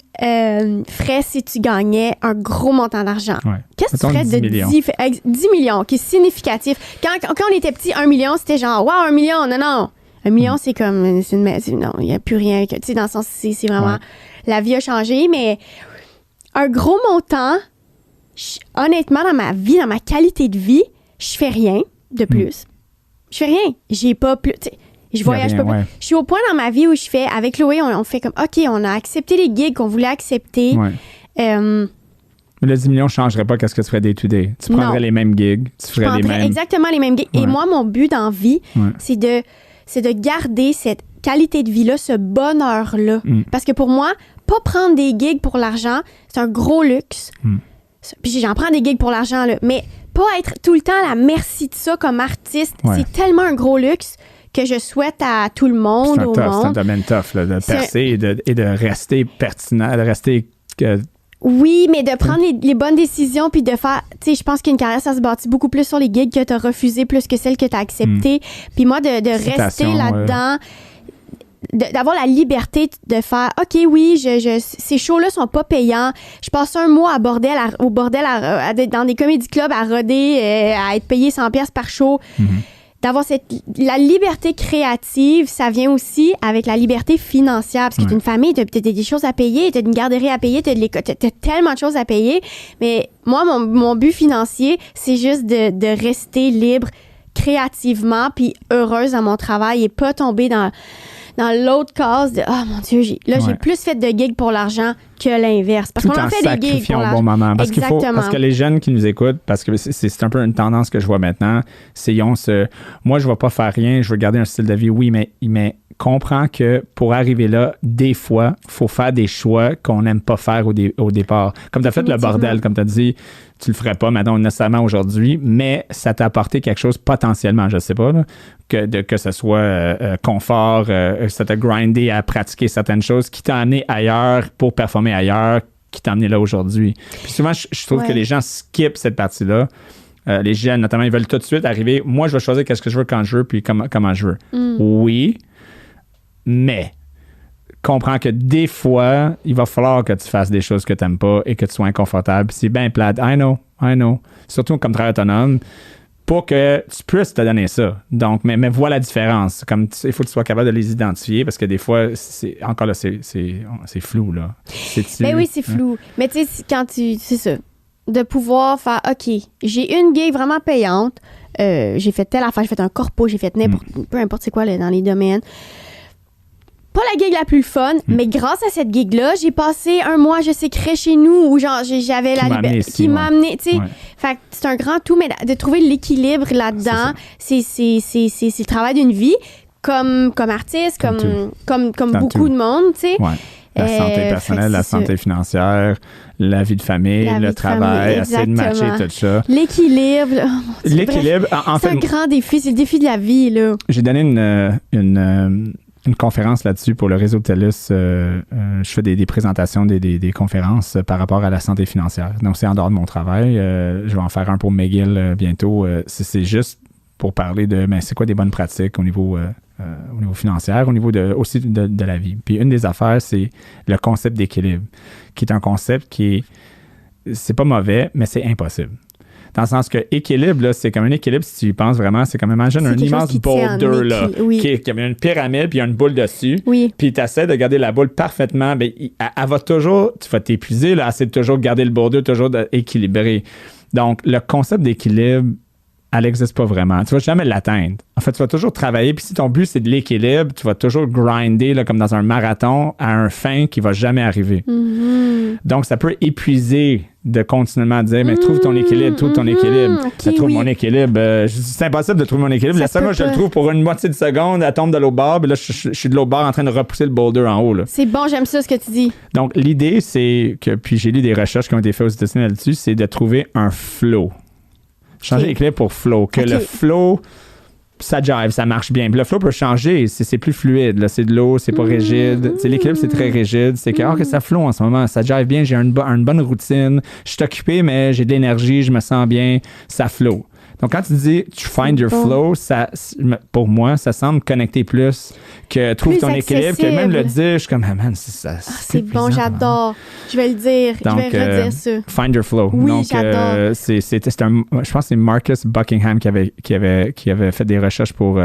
ferais si tu gagnais un gros montant d'argent? Qu'est-ce que tu ferais 10 millions, qui est significatif. Quand on était petit, 1 million, c'était genre, wow, 1 million, non. 1 million, c'est comme... non, il n'y a plus rien. Tu sais, dans le sens, c'est vraiment... La vie a changé, mais un gros montant, honnêtement, dans ma vie, dans ma qualité de vie, je fais rien de plus. Je fais rien. J'ai pas plus... Je voyage pas plus. Je suis au point dans ma vie où je fais... Avec Chloé, on fait comme... OK, on a accepté les gigs qu'on voulait accepter. Mais le 10 millions ne changerait pas qu'est-ce que tu ferais day-to-day. Tu prendrais les mêmes gigs. Tu ferais les mêmes... exactement les mêmes gigs. Et moi, mon but dans la vie, c'est de garder cette qualité de vie-là, ce bonheur-là. Parce que pour moi, pas prendre des gigs pour l'argent, c'est un gros luxe. Puis j'en prends des gigs pour l'argent, là, mais pas être tout le temps à la merci de ça comme artiste. C'est tellement un gros luxe que je souhaite à tout le monde, au monde. C'est un domaine tough, là, de percer et de rester pertinent, de rester... Oui, mais de prendre les bonnes décisions puis de faire... Tu sais, je pense qu'une carrière, ça se bâtit beaucoup plus sur les gigs que tu as refusées plus que celles que tu as acceptées. Puis moi, de rester là-dedans... D'avoir la liberté de faire OK, oui, ces shows-là sont pas payants. Je passe un mois au bordel dans des comédie clubs à roder, à être payé 100$ par show. D'avoir la liberté créative, ça vient aussi avec la liberté financière. Parce que t'as une famille, t'as des choses à payer, t'as une garderie à payer, t'as tellement de choses à payer. Mais moi, mon but financier, c'est juste de rester libre créativement puis heureuse dans mon travail et pas tomber dans l'autre case de « Oh mon Dieu, j'ai plus fait de gigs pour l'argent que l'inverse. » Parce qu'on en fait des gigs pour l'argent. Au bon moment. Parce que les jeunes qui nous écoutent, parce que c'est un peu une tendance que je vois maintenant, c'est moi, je ne vais pas faire rien, je veux garder un style de vie. Oui, mais comprends que pour arriver là, des fois, il faut faire des choix qu'on n'aime pas faire au départ. Comme tu as fait le bordel, comme tu as dit, tu le ferais pas, maintenant, nécessairement aujourd'hui, mais ça t'a apporté quelque chose potentiellement, je sais pas, là, que ce soit confort, ça t'a grindé à pratiquer certaines choses qui t'a amené ailleurs pour performer ailleurs, qui t'a amené là aujourd'hui. Puis souvent, je trouve que les gens skippent cette partie-là. Les jeunes, notamment, ils veulent tout de suite arriver. Moi, je vais choisir qu'est-ce que je veux quand je veux, puis comment je veux. Oui, mais comprends que des fois, il va falloir que tu fasses des choses que tu n'aimes pas et que tu sois inconfortable. Puis c'est bien plate. I know. Surtout comme travailleur autonome, pour que tu puisses te donner ça. Donc, mais vois la différence. Comme il faut que tu sois capable de les identifier parce que des fois, c'est flou, là. Ben oui, c'est flou. Mais tu sais, c'est ça. De pouvoir faire, OK, j'ai une gig vraiment payante. J'ai fait telle affaire, j'ai fait un corpo, j'ai fait peu importe c'est quoi dans les domaines. Pas la gig la plus fun, mais grâce à cette gig-là, j'ai passé un mois, je sais, chez nous, où genre, j'avais la liberté. Qui m'a amené, tu sais. Fait que c'est un grand tout, mais de trouver l'équilibre là-dedans, c'est le travail d'une vie, comme artiste, comme beaucoup de monde, tu sais. Ouais. La santé personnelle, la santé financière, la vie de famille, le travail, essayer de matcher tout ça. L'équilibre. L'équilibre, en fait. C'est un grand défi, c'est le défi de la vie, là. J'ai donné une conférence là-dessus pour le réseau de TELUS. Je fais des présentations, des conférences par rapport à la santé financière. Donc, c'est en dehors de mon travail. Je vais en faire un pour McGill bientôt. C'est juste pour parler de c'est quoi des bonnes pratiques au niveau financier, au niveau aussi de la vie. Puis une des affaires, c'est le concept d'équilibre, qui est un concept c'est pas mauvais, mais c'est impossible. Dans le sens que équilibre, là, c'est comme un équilibre, si tu y penses vraiment, c'est comme imagine un immense boulder, là, qui a une pyramide, puis il y a une boule dessus, puis tu essaies de garder la boule parfaitement, bien, elle va toujours, tu vas t'épuiser, là, essayer de toujours garder le boulder, toujours équilibré. Donc, le concept d'équilibre, elle n'existe pas vraiment. Tu vas jamais l'atteindre. En fait, tu vas toujours travailler. Puis si ton but, c'est de l'équilibre, tu vas toujours grinder là, comme dans un marathon à un fin qui va jamais arriver. Donc, ça peut épuiser de continuellement dire, mais trouve ton équilibre, trouve ton équilibre. Okay, trouve mon équilibre. C'est impossible de trouver mon équilibre. La seule fois que je le trouve pour une moitié de seconde, elle tombe de l'autre bord. Puis là, je suis de l'autre bord en train de repousser le boulder en haut. Là. C'est bon, j'aime ça, ce que tu dis. Donc, l'idée, c'est que, puis j'ai lu des recherches qui ont été faites aux États-Unis là-dessus, c'est de trouver un flow. Changer l'équilibre pour flow. Que le flow, ça jive, ça marche bien. Puis le flow peut changer, c'est plus fluide. Là. C'est de l'eau, c'est pas rigide. L'équilibre, c'est très rigide. C'est que ça flow en ce moment, ça jive bien, j'ai une bonne routine. Je suis occupé, mais j'ai de l'énergie, je me sens bien. Ça flow. Donc, quand tu dis tu find your flow, ça, pour moi, ça semble connecter plus que trouve ton équilibre, que même le dire, je suis comme, man, c'est ça. C'est bon, j'adore. Je vais le dire. Donc, je vais redire ça. Find your flow. Oui, donc, j'adore. je pense que c'est Marcus Buckingham qui avait fait des recherches pour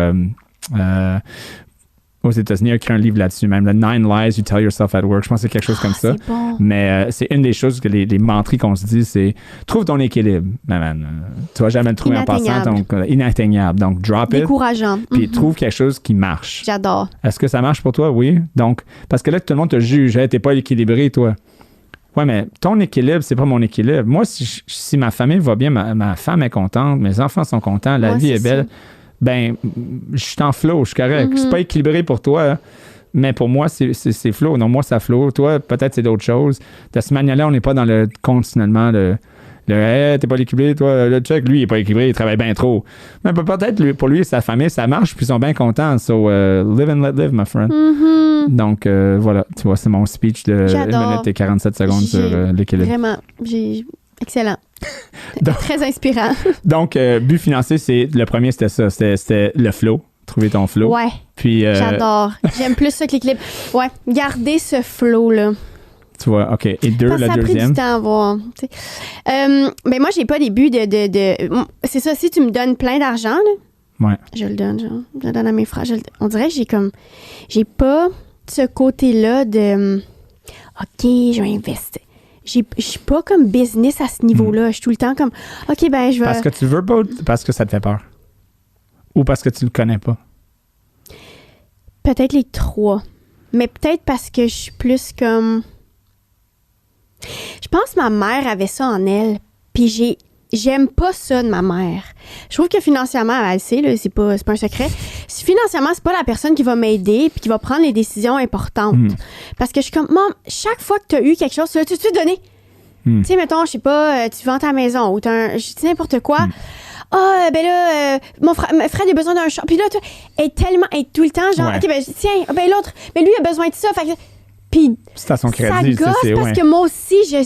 aux États-Unis, il a écrit un livre là-dessus, même le 9 Lies You Tell Yourself at Work. Je pense que c'est quelque chose comme ça. Bon. Mais c'est une des choses que les mentries qu'on se dit, c'est trouve ton équilibre. Tu vas jamais le trouver en passant. Donc, inatteignable. Donc, drop it. Décourageant. Puis trouve quelque chose qui marche. J'adore. Est-ce que ça marche pour toi? Oui. Donc, parce que là, tout le monde te juge. Hey, t'es pas équilibré, toi. Ouais, mais ton équilibre, c'est pas mon équilibre. Moi, si ma famille va bien, ma femme est contente, mes enfants sont contents, la vie est belle. Ben, je suis en flow, je suis correct. C'est pas équilibré pour toi, hein, mais pour moi, c'est flow. Non, moi, ça flow. Toi, peut-être c'est d'autres choses. De cette manière-là, on n'est pas dans le continuellement hey, t'es pas équilibré, toi. Le check, lui, il est pas équilibré, il travaille bien trop. Mais peut-être pour lui et sa famille, ça marche, puis ils sont bien contents. So, live and let live, my friend. Donc, voilà, tu vois, c'est mon speech de 1 minute et 47 secondes sur l'équilibre. Vraiment, excellent. Très inspirant. Donc, but financier, le premier, c'était ça. C'était le flow. Trouver ton flow. Ouais. Puis, j'adore. J'aime plus ça que l'équilibre. Ouais. Garder ce flow-là. Tu vois, OK. Et ça la deuxième. Ça a pris du temps à voir. Ben moi, j'ai pas des buts de... C'est ça, si tu me donnes plein d'argent, là, je le donne, genre. Je le donne à mes frères. On dirait que j'ai pas ce côté-là de... OK, je vais investir. Je suis pas comme business à ce niveau-là. Je suis tout le temps comme, OK, ben je vais... Parce que tu veux pas, parce que ça te fait peur? Ou parce que tu le connais pas? Peut-être les trois. Mais peut-être parce que je suis plus comme... Je pense que ma mère avait ça en elle. Puis j'aime pas ça de ma mère. Je trouve que financièrement, elle le sait, là, c'est pas un secret. Financièrement, c'est pas la personne qui va m'aider puis qui va prendre les décisions importantes. Parce que je suis comme, maman, chaque fois que tu as eu quelque chose, tu l'as tout de suite donné. Tu sais, mettons, je sais pas, tu vends ta maison ou je dis n'importe quoi. Ben là, mon frère a besoin d'un chat. Puis là, elle est tout le temps genre, OK, ben tiens, ben l'autre, mais lui a besoin de ça. Fait que, puis c'est à son crédit, ça gosse parce que moi aussi, j'ai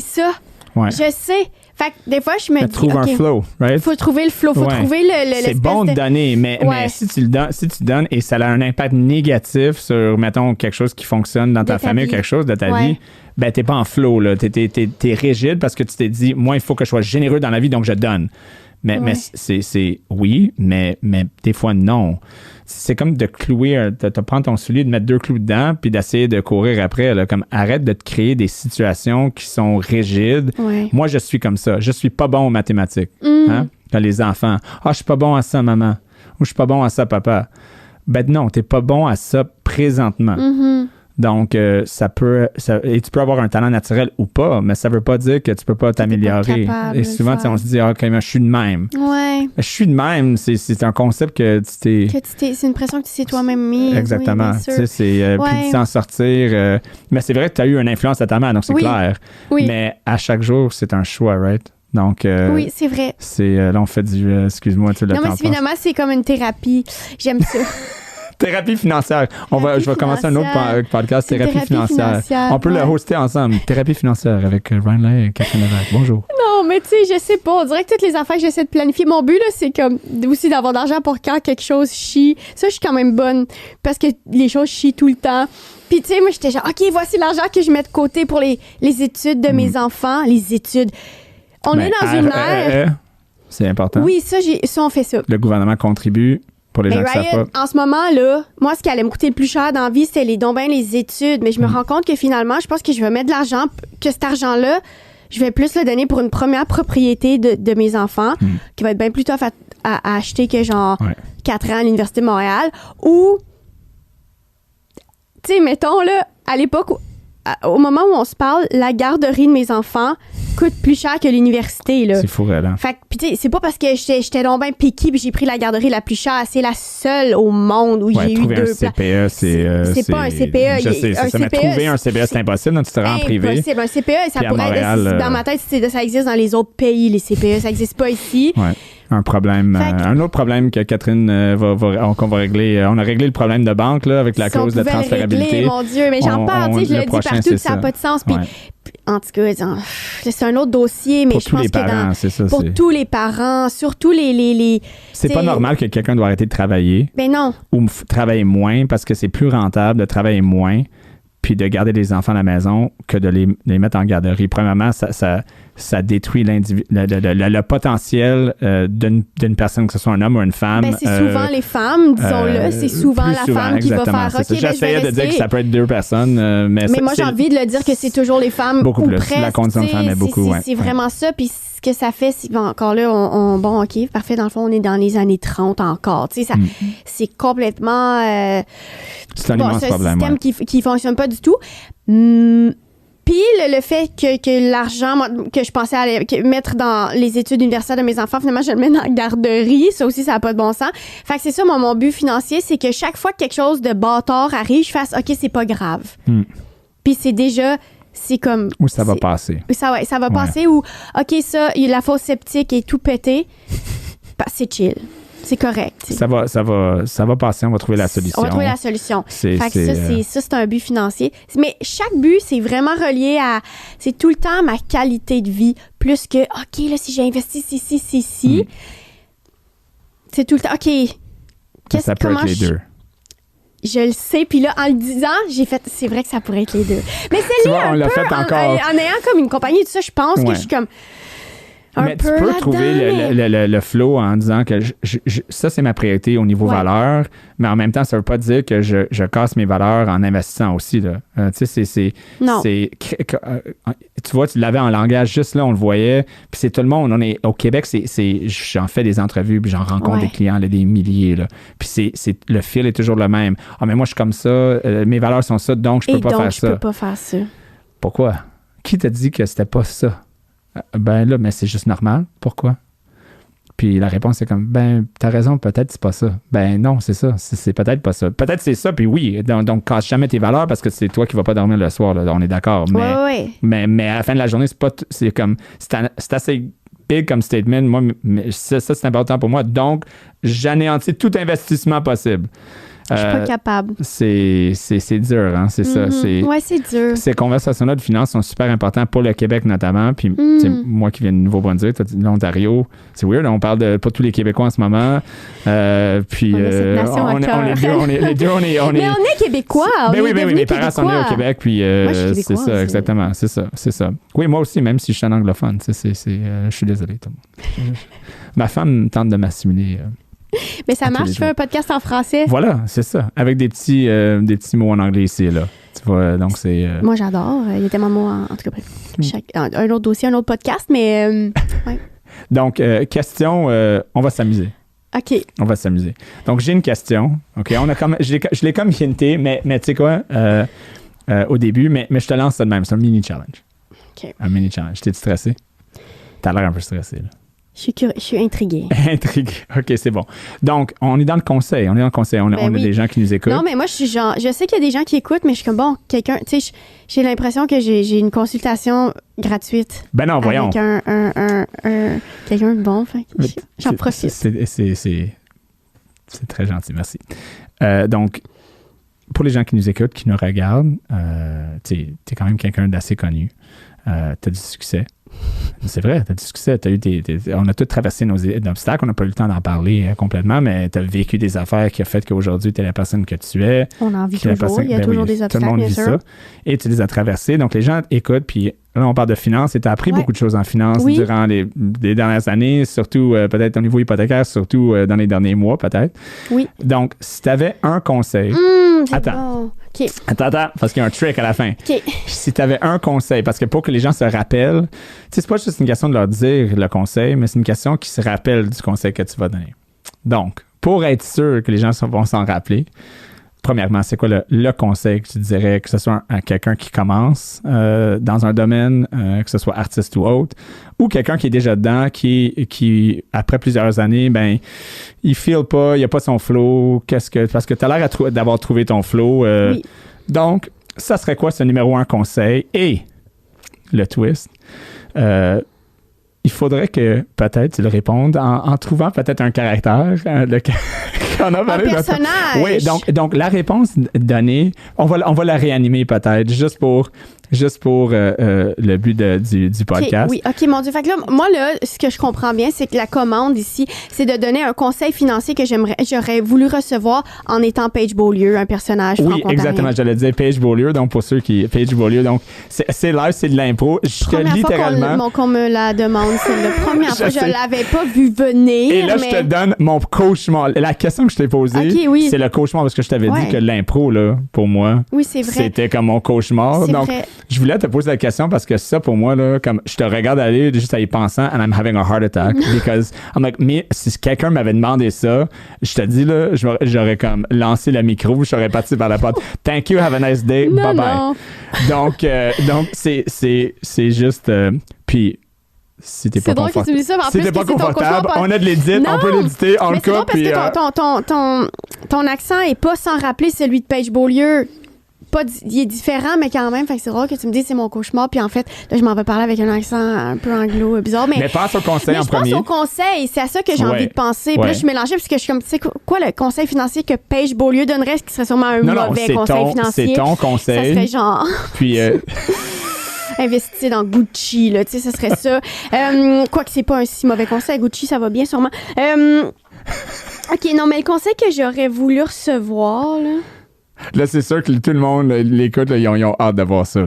ça. Ouais. Je sais. Fait que des fois, je me dis... Trouve un flow, right? Faut trouver le flow, faut trouver le c'est bon de donner, mais si tu donnes et ça a un impact négatif sur, mettons, quelque chose qui fonctionne dans ta famille ou quelque chose de ta vie, ben t'es pas en flow, là. T'es rigide parce que tu t'es dit, moi, il faut que je sois généreux dans la vie, donc je donne. Mais c'est oui, mais des fois, non. C'est comme de clouer, de prendre ton soulier, de mettre 2 clous dedans, puis d'essayer de courir après. Là, comme arrête de te créer des situations qui sont rigides. Moi, je suis comme ça. Je suis pas bon aux mathématiques. Hein? Quand les enfants, je suis pas bon à ça, maman. Ou je suis pas bon à ça, papa. Ben non, t'es pas bon à ça présentement. Donc, et tu peux avoir un talent naturel ou pas, mais ça veut pas dire que tu peux pas t'améliorer. Et souvent, on se dit, OK, mais je suis de même. Ouais. Je suis de même, c'est un concept que tu t'es... c'est une pression que tu t'es toi-même mis. Exactement. Tu sais, c'est plus de s'en sortir. Mais c'est vrai que tu as eu une influence à ta mère, donc c'est clair. Oui. Mais à chaque jour, c'est un choix, right? Donc, oui, c'est vrai. Là, on fait du... excuse-moi, tu le temps. Non, mais évidemment, c'est comme une thérapie. J'aime ça. Thérapie financière. Je vais commencer un autre podcast, Thérapie financière. On peut le hoster ensemble. Thérapie financière avec Ryan Lay et Catherine Lévesque. Bonjour. Non, mais tu sais, je sais pas. On dirait que toutes les affaires que j'essaie de planifier. Mon but, là, c'est comme aussi d'avoir de l'argent pour quand quelque chose chie. Ça, je suis quand même bonne parce que les choses chient tout le temps. Puis, tu sais, moi, j'étais genre, OK, voici l'argent que je mets de côté pour les études de mes enfants. Les études. On est dans une ère... C'est important. Oui, ça, on fait ça. Le gouvernement contribue. Pour les gens qui savent pas. En ce moment, là, moi, ce qui allait me coûter le plus cher dans la vie, c'était les études. Mais je me rends compte que finalement, je pense que je vais mettre de l'argent, que cet argent-là, je vais plus le donner pour une première propriété de mes enfants, qui va être bien plus tough à acheter que genre 4 ans à l'Université de Montréal. Ou, tu sais, mettons, là, à l'époque, au moment où on se parle, la garderie de mes enfants coûte plus cher que l'université, là. C'est fou, là. Fait que, puis tu sais, c'est pas parce que j'étais donc bien piquée puis j'ai pris la garderie la plus chère. C'est la seule au monde où j'ai eu trouver 2 un CPE, c'est pas un CPE. Je sais, c'est ça. Mais trouver un CPE, c'est impossible. Là, tu te rends en privé. Impossible. Un CPE, ça Puis à pourrait Montréal, être... Dans ma tête, ça existe dans les autres pays, les CPE. Ça existe pas ici. Ouais. Un problème, un autre problème que Catherine qu'on va régler. On a réglé le problème de banque là, avec la clause de transférabilité. Régler, mon Dieu, mais j'en parle, tu sais, je le dis partout que ça n'a pas de sens. Puis, en tout cas, c'est un autre dossier, mais pour je pense les parents, c'est ça, pour tous les parents, surtout les c'est pas normal que quelqu'un doit arrêter de travailler. Ben non. Ou travailler moins parce que c'est plus rentable de travailler moins puis de garder les enfants à la maison que de les mettre en garderie. Premièrement, ça détruit le potentiel d'une personne, que ce soit un homme ou une femme. Ben, c'est souvent les femmes, disons-le. C'est souvent la femme qui va faire « OK, j'essayais de dire que ça peut être 2 personnes, mais moi, j'ai envie de le dire que c'est toujours les femmes beaucoup ou plus. presque. La condition de femme est beaucoup, c'est vraiment ça. Puis ce que ça fait, c'est encore là, bon, OK, parfait, dans le fond, on est dans les années 30 encore. Tu sais, c'est complètement... c'est un immense problème. C'est un système qui fonctionne pas du tout. Puis le fait que l'argent que je pensais mettre dans les études universitaires de mes enfants, finalement, je le mets dans la garderie. Ça aussi, ça n'a pas de bon sens. Fait que c'est ça, mon but financier, c'est que chaque fois que quelque chose de bâtard arrive, je fasse « OK, c'est pas grave. Puis c'est déjà... C'est comme... Ou ça va passer. Ça va passer ou, OK, ça, la fosse septique est tout pété. C'est chill. C'est correct. Ça va passer, on va trouver la solution. On va trouver la solution. C'est un but financier. Mais chaque but, c'est vraiment relié à... C'est tout le temps ma qualité de vie. Plus que, OK, là, si j'ai investi ici, c'est tout le temps, OK, ça peut être les deux. Je le sais, puis là, en le disant, j'ai fait, c'est vrai que ça pourrait être les deux. Mais c'est lié un peu, en ayant comme une compagnie, tout ça, je pense que je suis comme mais tu peux trouver le flow en disant que ça, c'est ma priorité au niveau valeur, mais en même temps, ça ne veut pas dire que je casse mes valeurs en investissant aussi. Là. Tu sais, tu vois, tu l'avais en langage, juste là, on le voyait, puis c'est tout le monde. On est, au Québec, j'en fais des entrevues, puis j'en rencontre des clients, là, des milliers. Là, puis le fil est toujours le même. Ah, mais moi, je suis comme ça, mes valeurs sont ça, donc je peux pas faire ça. je peux pas faire ça. Pourquoi? Qui t'a dit que c'était pas ça? Ben là, mais c'est juste normal. Pourquoi? Puis la réponse est comme, ben, t'as raison, peut-être c'est pas ça. Ben non, c'est ça. C'est peut-être pas ça. Peut-être c'est ça, puis oui. Donc, casse jamais tes valeurs parce que c'est toi qui vas pas dormir le soir. Là, on est d'accord. Mais à la fin de la journée, c'est assez big comme statement. Moi, ça, c'est important pour moi. Donc, j'anéantis tout investissement possible. Je suis pas capable. C'est dur, hein, c'est ça. Oui, c'est dur. Ces conversations-là de finances sont super importantes pour le Québec notamment. Puis moi qui viens de Nouveau-Brunswick, toi, de l'Ontario, c'est weird, on parle de pas tous les Québécois en ce moment. Puis on est les deux, mais on est Québécois. Oui, mes parents sont nés au Québec, puis c'est ça, exactement, c'est ça. Oui, moi aussi, même si je suis un anglophone, je suis désolé, tout le monde. Ma femme tente de m'assimiler. Mais ça marche, tu fais un podcast en français. Voilà, c'est ça. Avec des petits mots en anglais ici et là. Tu vois, donc c'est... Moi, j'adore. Il y a tellement de mots, en tout cas, un autre dossier, un autre podcast, mais... ouais. Donc, question, on va s'amuser. OK. On va s'amuser. Donc, j'ai une question. OK, je l'ai comme hinté, mais tu sais quoi, au début, mais je te lance ça de même. C'est un mini-challenge. OK. Un mini-challenge. T'es stressé? T'as l'air un peu stressé, là. Je suis intriguée. Intriguée. OK, c'est bon. Donc, on est dans le conseil. On a des gens qui nous écoutent. Non, mais moi, je suis genre... Je sais qu'il y a des gens qui écoutent, mais je suis comme, bon, quelqu'un... Tu sais, j'ai l'impression que j'ai une consultation gratuite. Ben non, voyons. Avec quelqu'un de bon. J'en profite. C'est très gentil, merci. Donc, pour les gens qui nous écoutent, qui nous regardent, t'es quand même quelqu'un d'assez connu. T'as du succès. C'est vrai, tu as du succès. On a tous traversé nos obstacles. On n'a pas eu le temps d'en parler complètement, mais tu as vécu des affaires qui ont fait qu'aujourd'hui, tu es la personne que tu es. On en vit toujours. Il y a toujours des obstacles, tout le monde vit sûr. Ça. Et tu les as traversés. Donc, les gens écoutent. Puis là, on parle de finances. Et tu as appris beaucoup de choses en finance durant les dernières années, surtout peut-être au niveau hypothécaire, surtout dans les derniers mois, peut-être. Oui. Donc, si tu avais un conseil... Attends. Bon. OK. Attends, parce qu'il y a un trick à la fin. OK. Si tu avais un conseil, parce que pour que les gens se rappellent, tu sais, c'est pas juste une question de leur dire le conseil, mais c'est une question qui se rappelle du conseil que tu vas donner. Donc, pour être sûr que les gens vont s'en rappeler, premièrement, c'est quoi le conseil que tu dirais, que ce soit à quelqu'un qui commence dans un domaine, que ce soit artiste ou autre, ou quelqu'un qui est déjà dedans, qui après plusieurs années, ben, il feel pas, il a pas son flow, parce que tu as l'air d'avoir trouvé ton flow. Oui. Donc, ça serait quoi ce numéro 1 conseil? Et le twist, il faudrait que peut-être tu le répondes en trouvant peut-être un caractère. On a parlé un personnage. Oui, donc la réponse donnée, on va la réanimer peut-être, juste pour le but du podcast. OK, mon Dieu. Fait que là, moi, là, ce que je comprends bien, c'est que la commande ici, c'est de donner un conseil financier que j'aurais voulu recevoir en étant Paige Beaulieu, un personnage franco-ontarien. Oui, exactement. J'allais dire Paige Beaulieu. Donc, pour ceux qui... Paige Beaulieu, donc, c'est live, c'est de l'impro. Première fois qu'on me la demande, c'est la première fois. Je l'avais pas vu venir. Et là, je te donne mon cauchemar. La question que je t'ai posée, c'est le cauchemar, parce que je t'avais dit que l'impro, là, pour moi, c'était comme mon cauchemar. C'est donc, vrai. Je voulais te poser la question parce que ça, pour moi, là, comme je te regarde aller juste à y pensant, and I'm having a heart attack. Because I'm like, mais si quelqu'un m'avait demandé ça, je te dis, là, j'aurais comme lancé le micro, je serais parti vers la porte. Thank you, have a nice day, bye bye. Donc, c'est juste. Puis, si t'es pas confortable. Si t'es pas confortable, on a de l'édit, on peut l'éditer, on le coupe. Mais c'est parce que ton accent est pas sans rappeler celui de Paige Beaulieu. Il est différent, mais quand même, fait que c'est rare que tu me dises c'est mon cauchemar, puis en fait, là, je m'en vais parler avec un accent un peu anglo bizarre. Mais pense au conseil en premier. Je pense au conseil, c'est à ça que j'ai envie de penser. Puis là, je suis mélangée, parce que je suis comme, tu sais, quoi le conseil financier que Paige Beaulieu donnerait, ce qui serait sûrement un mauvais conseil financier? C'est ton conseil. Ça serait genre... Puis... investir dans Gucci, là, tu sais, ça serait ça. Quoique c'est pas un si mauvais conseil, Gucci, ça va bien sûrement. OK, non, mais le conseil que j'aurais voulu recevoir, là, c'est sûr que tout le monde l'écoute, ils ont hâte de voir ça.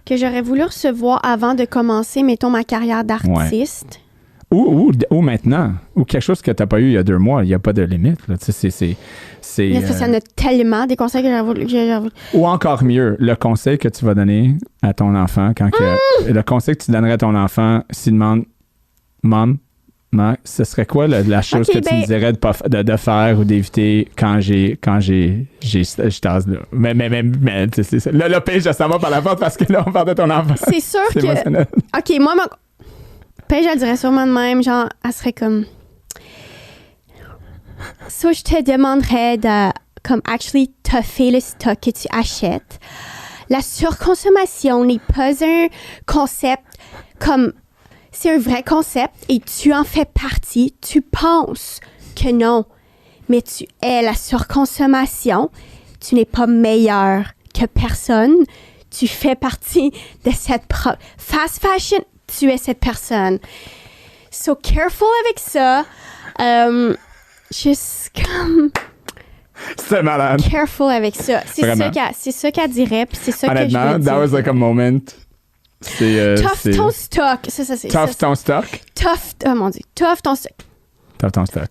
Que j'aurais voulu recevoir avant de commencer, mettons, ma carrière d'artiste. Ouais. Ou maintenant. Ou quelque chose que tu n'as pas eu il y a 2 mois. Il n'y a pas de limite. Là. Tu sais, il y en a tellement des conseils que j'aurais voulu. Ou encore mieux, le conseil que tu vas donner à ton enfant, le conseil que tu donnerais à ton enfant s'il demande « Mom, ce serait quoi la chose que tu me dirais de faire ou d'éviter quand j'ai cet âge-là? Mais c'est ça. Là, Paige, ça va par la porte parce que là, on parle de ton enfant. C'est sûr que... Émotionnel. OK, moi, Paige, elle dirait sûrement de même, genre, elle serait comme... So, je te demanderais de, comme, actually, toffer le stock que tu achètes. La surconsommation n'est pas un concept comme... C'est un vrai concept et tu en fais partie. Tu penses que non, mais tu es la surconsommation. Tu n'es pas meilleur que personne. Tu fais partie de cette fast fashion. Tu es cette personne. So careful avec ça. Juste comme... C'est malade. Careful avec ça. C'est ça qu'elle dirait. Puis c'est ça que je veux dire. That was like a moment... Tough ton stock. Tough ton stock? Oh mon Dieu. Tough ton stock. Tough ton stock.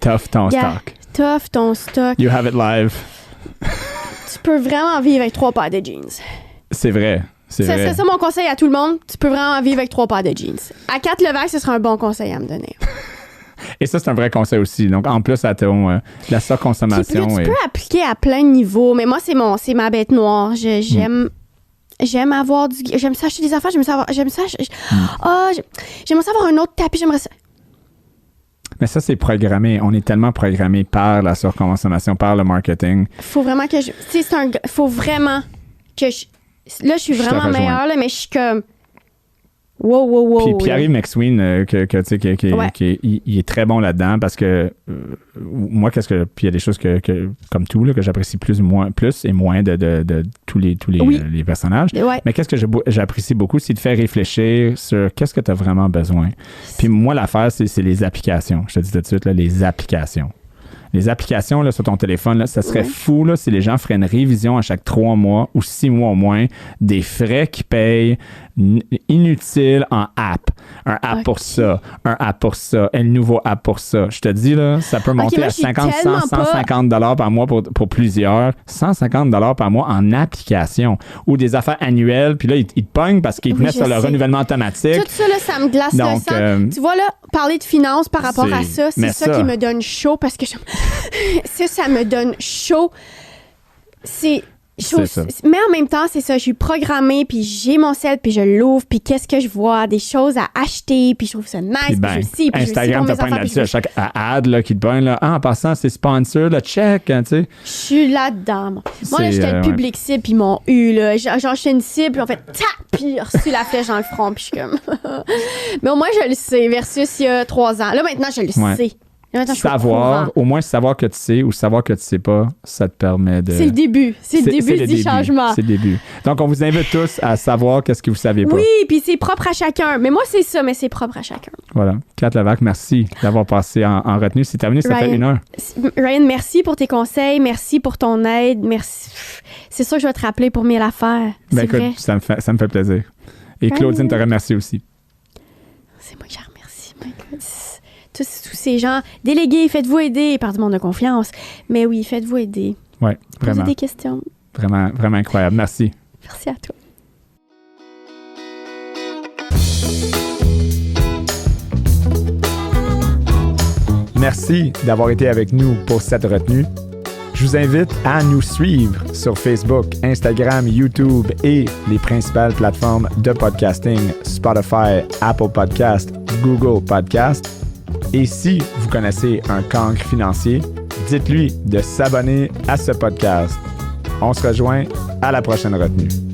Tough ton stock. Tough ton stock. You have it live. Tu peux vraiment vivre avec 3 paires de jeans. C'est vrai. Ça serait ça mon conseil à tout le monde. Tu peux vraiment vivre avec 3 paires de jeans. À 4 Levac, ce serait un bon conseil à me donner. Et ça, c'est un vrai conseil aussi. Donc, en plus, à ton la surconsommation. Tu peux appliquer à plein de niveaux. Mais moi, c'est ma bête noire. J'aime avoir j'aime ça acheter des affaires, j'aime ça avoir un autre tapis, j'aimerais ça. Mais ça, c'est programmé. On est tellement programmé par la surconsommation, par le marketing. Faut vraiment que faut vraiment que là, je suis vraiment meilleure, là, mais je suis comme... Wow. Puis Pierre-Yves McSween, il est très bon là-dedans parce que moi, puis il y a des choses que comme tout, là, que j'apprécie plus et moins de tous les personnages. Ouais. Mais qu'est-ce que j'apprécie beaucoup, c'est de faire réfléchir sur qu'est-ce que tu as vraiment besoin. Puis moi, l'affaire, c'est les applications. Je te dis tout de suite, là, les applications. Les applications là, sur ton téléphone, là, ça serait fou là, si les gens feraient une révision à chaque 3 mois ou 6 mois au moins des frais qu'ils payent inutiles en app. Un app pour ça, un app pour ça, et le nouveau app pour ça. Je te dis, là, ça peut monter à 50, 100, 150 $ par mois pour plusieurs. 150 $ par mois en application ou des affaires annuelles. Puis là, ils te pognent parce qu'ils te mettent sur le renouvellement automatique. Tout ça, là, ça me glace le sang. Tu vois, là, parler de finances par rapport à ça, c'est ça qui me donne chaud parce que ça me donne chaud. Mais en même temps, c'est ça, je suis programmée, puis j'ai mon sel, puis je l'ouvre, puis qu'est-ce que je vois? Des choses à acheter, puis je trouve ça nice, puis je sais, puis Instagram te pointe là-dessus à chaque ad là, qui te pointe, là. Ah, en passant, c'est sponsor, le check, hein, tu sais. Je suis là-dedans, moi. Moi, là, j'étais le public cible, puis ils m'ont eu, là. Genre, j'étais une cible, puis en fait, puis j'ai reçu la flèche dans le front, puis je suis comme... Mais au moins, je le sais, versus il y a 3 ans. Là, maintenant, je le sais. Au moins savoir que tu sais ou savoir que tu sais pas, ça te permet de... C'est le début. C'est le début du changement. C'est le début. Donc, on vous invite tous à savoir qu'est-ce que vous savez pas. Oui, puis c'est propre à chacun. Mais moi, c'est ça, mais c'est propre à chacun. Voilà. Kat Levac, merci d'avoir passé en retenue. C'est terminé, ça fait 1 heure. Ryan, merci pour tes conseils. Merci pour ton aide. Merci. C'est sûr que je vais te rappeler pour 1000 affaires. Ben écoute, ça me fait plaisir. Et Claudine te remercie aussi. C'est moi qui la remercie. Tous ces gens, délégués, faites-vous aider par du monde de confiance. Mais oui, faites-vous aider. Oui, vraiment. Posez des questions. Vraiment, vraiment incroyable. Merci. Merci à toi. Merci d'avoir été avec nous pour cette retenue. Je vous invite à nous suivre sur Facebook, Instagram, YouTube et les principales plateformes de podcasting, Spotify, Apple Podcast, Google Podcast. Et si vous connaissez un cancre financier, dites-lui de s'abonner à ce podcast. On se rejoint à la prochaine retenue.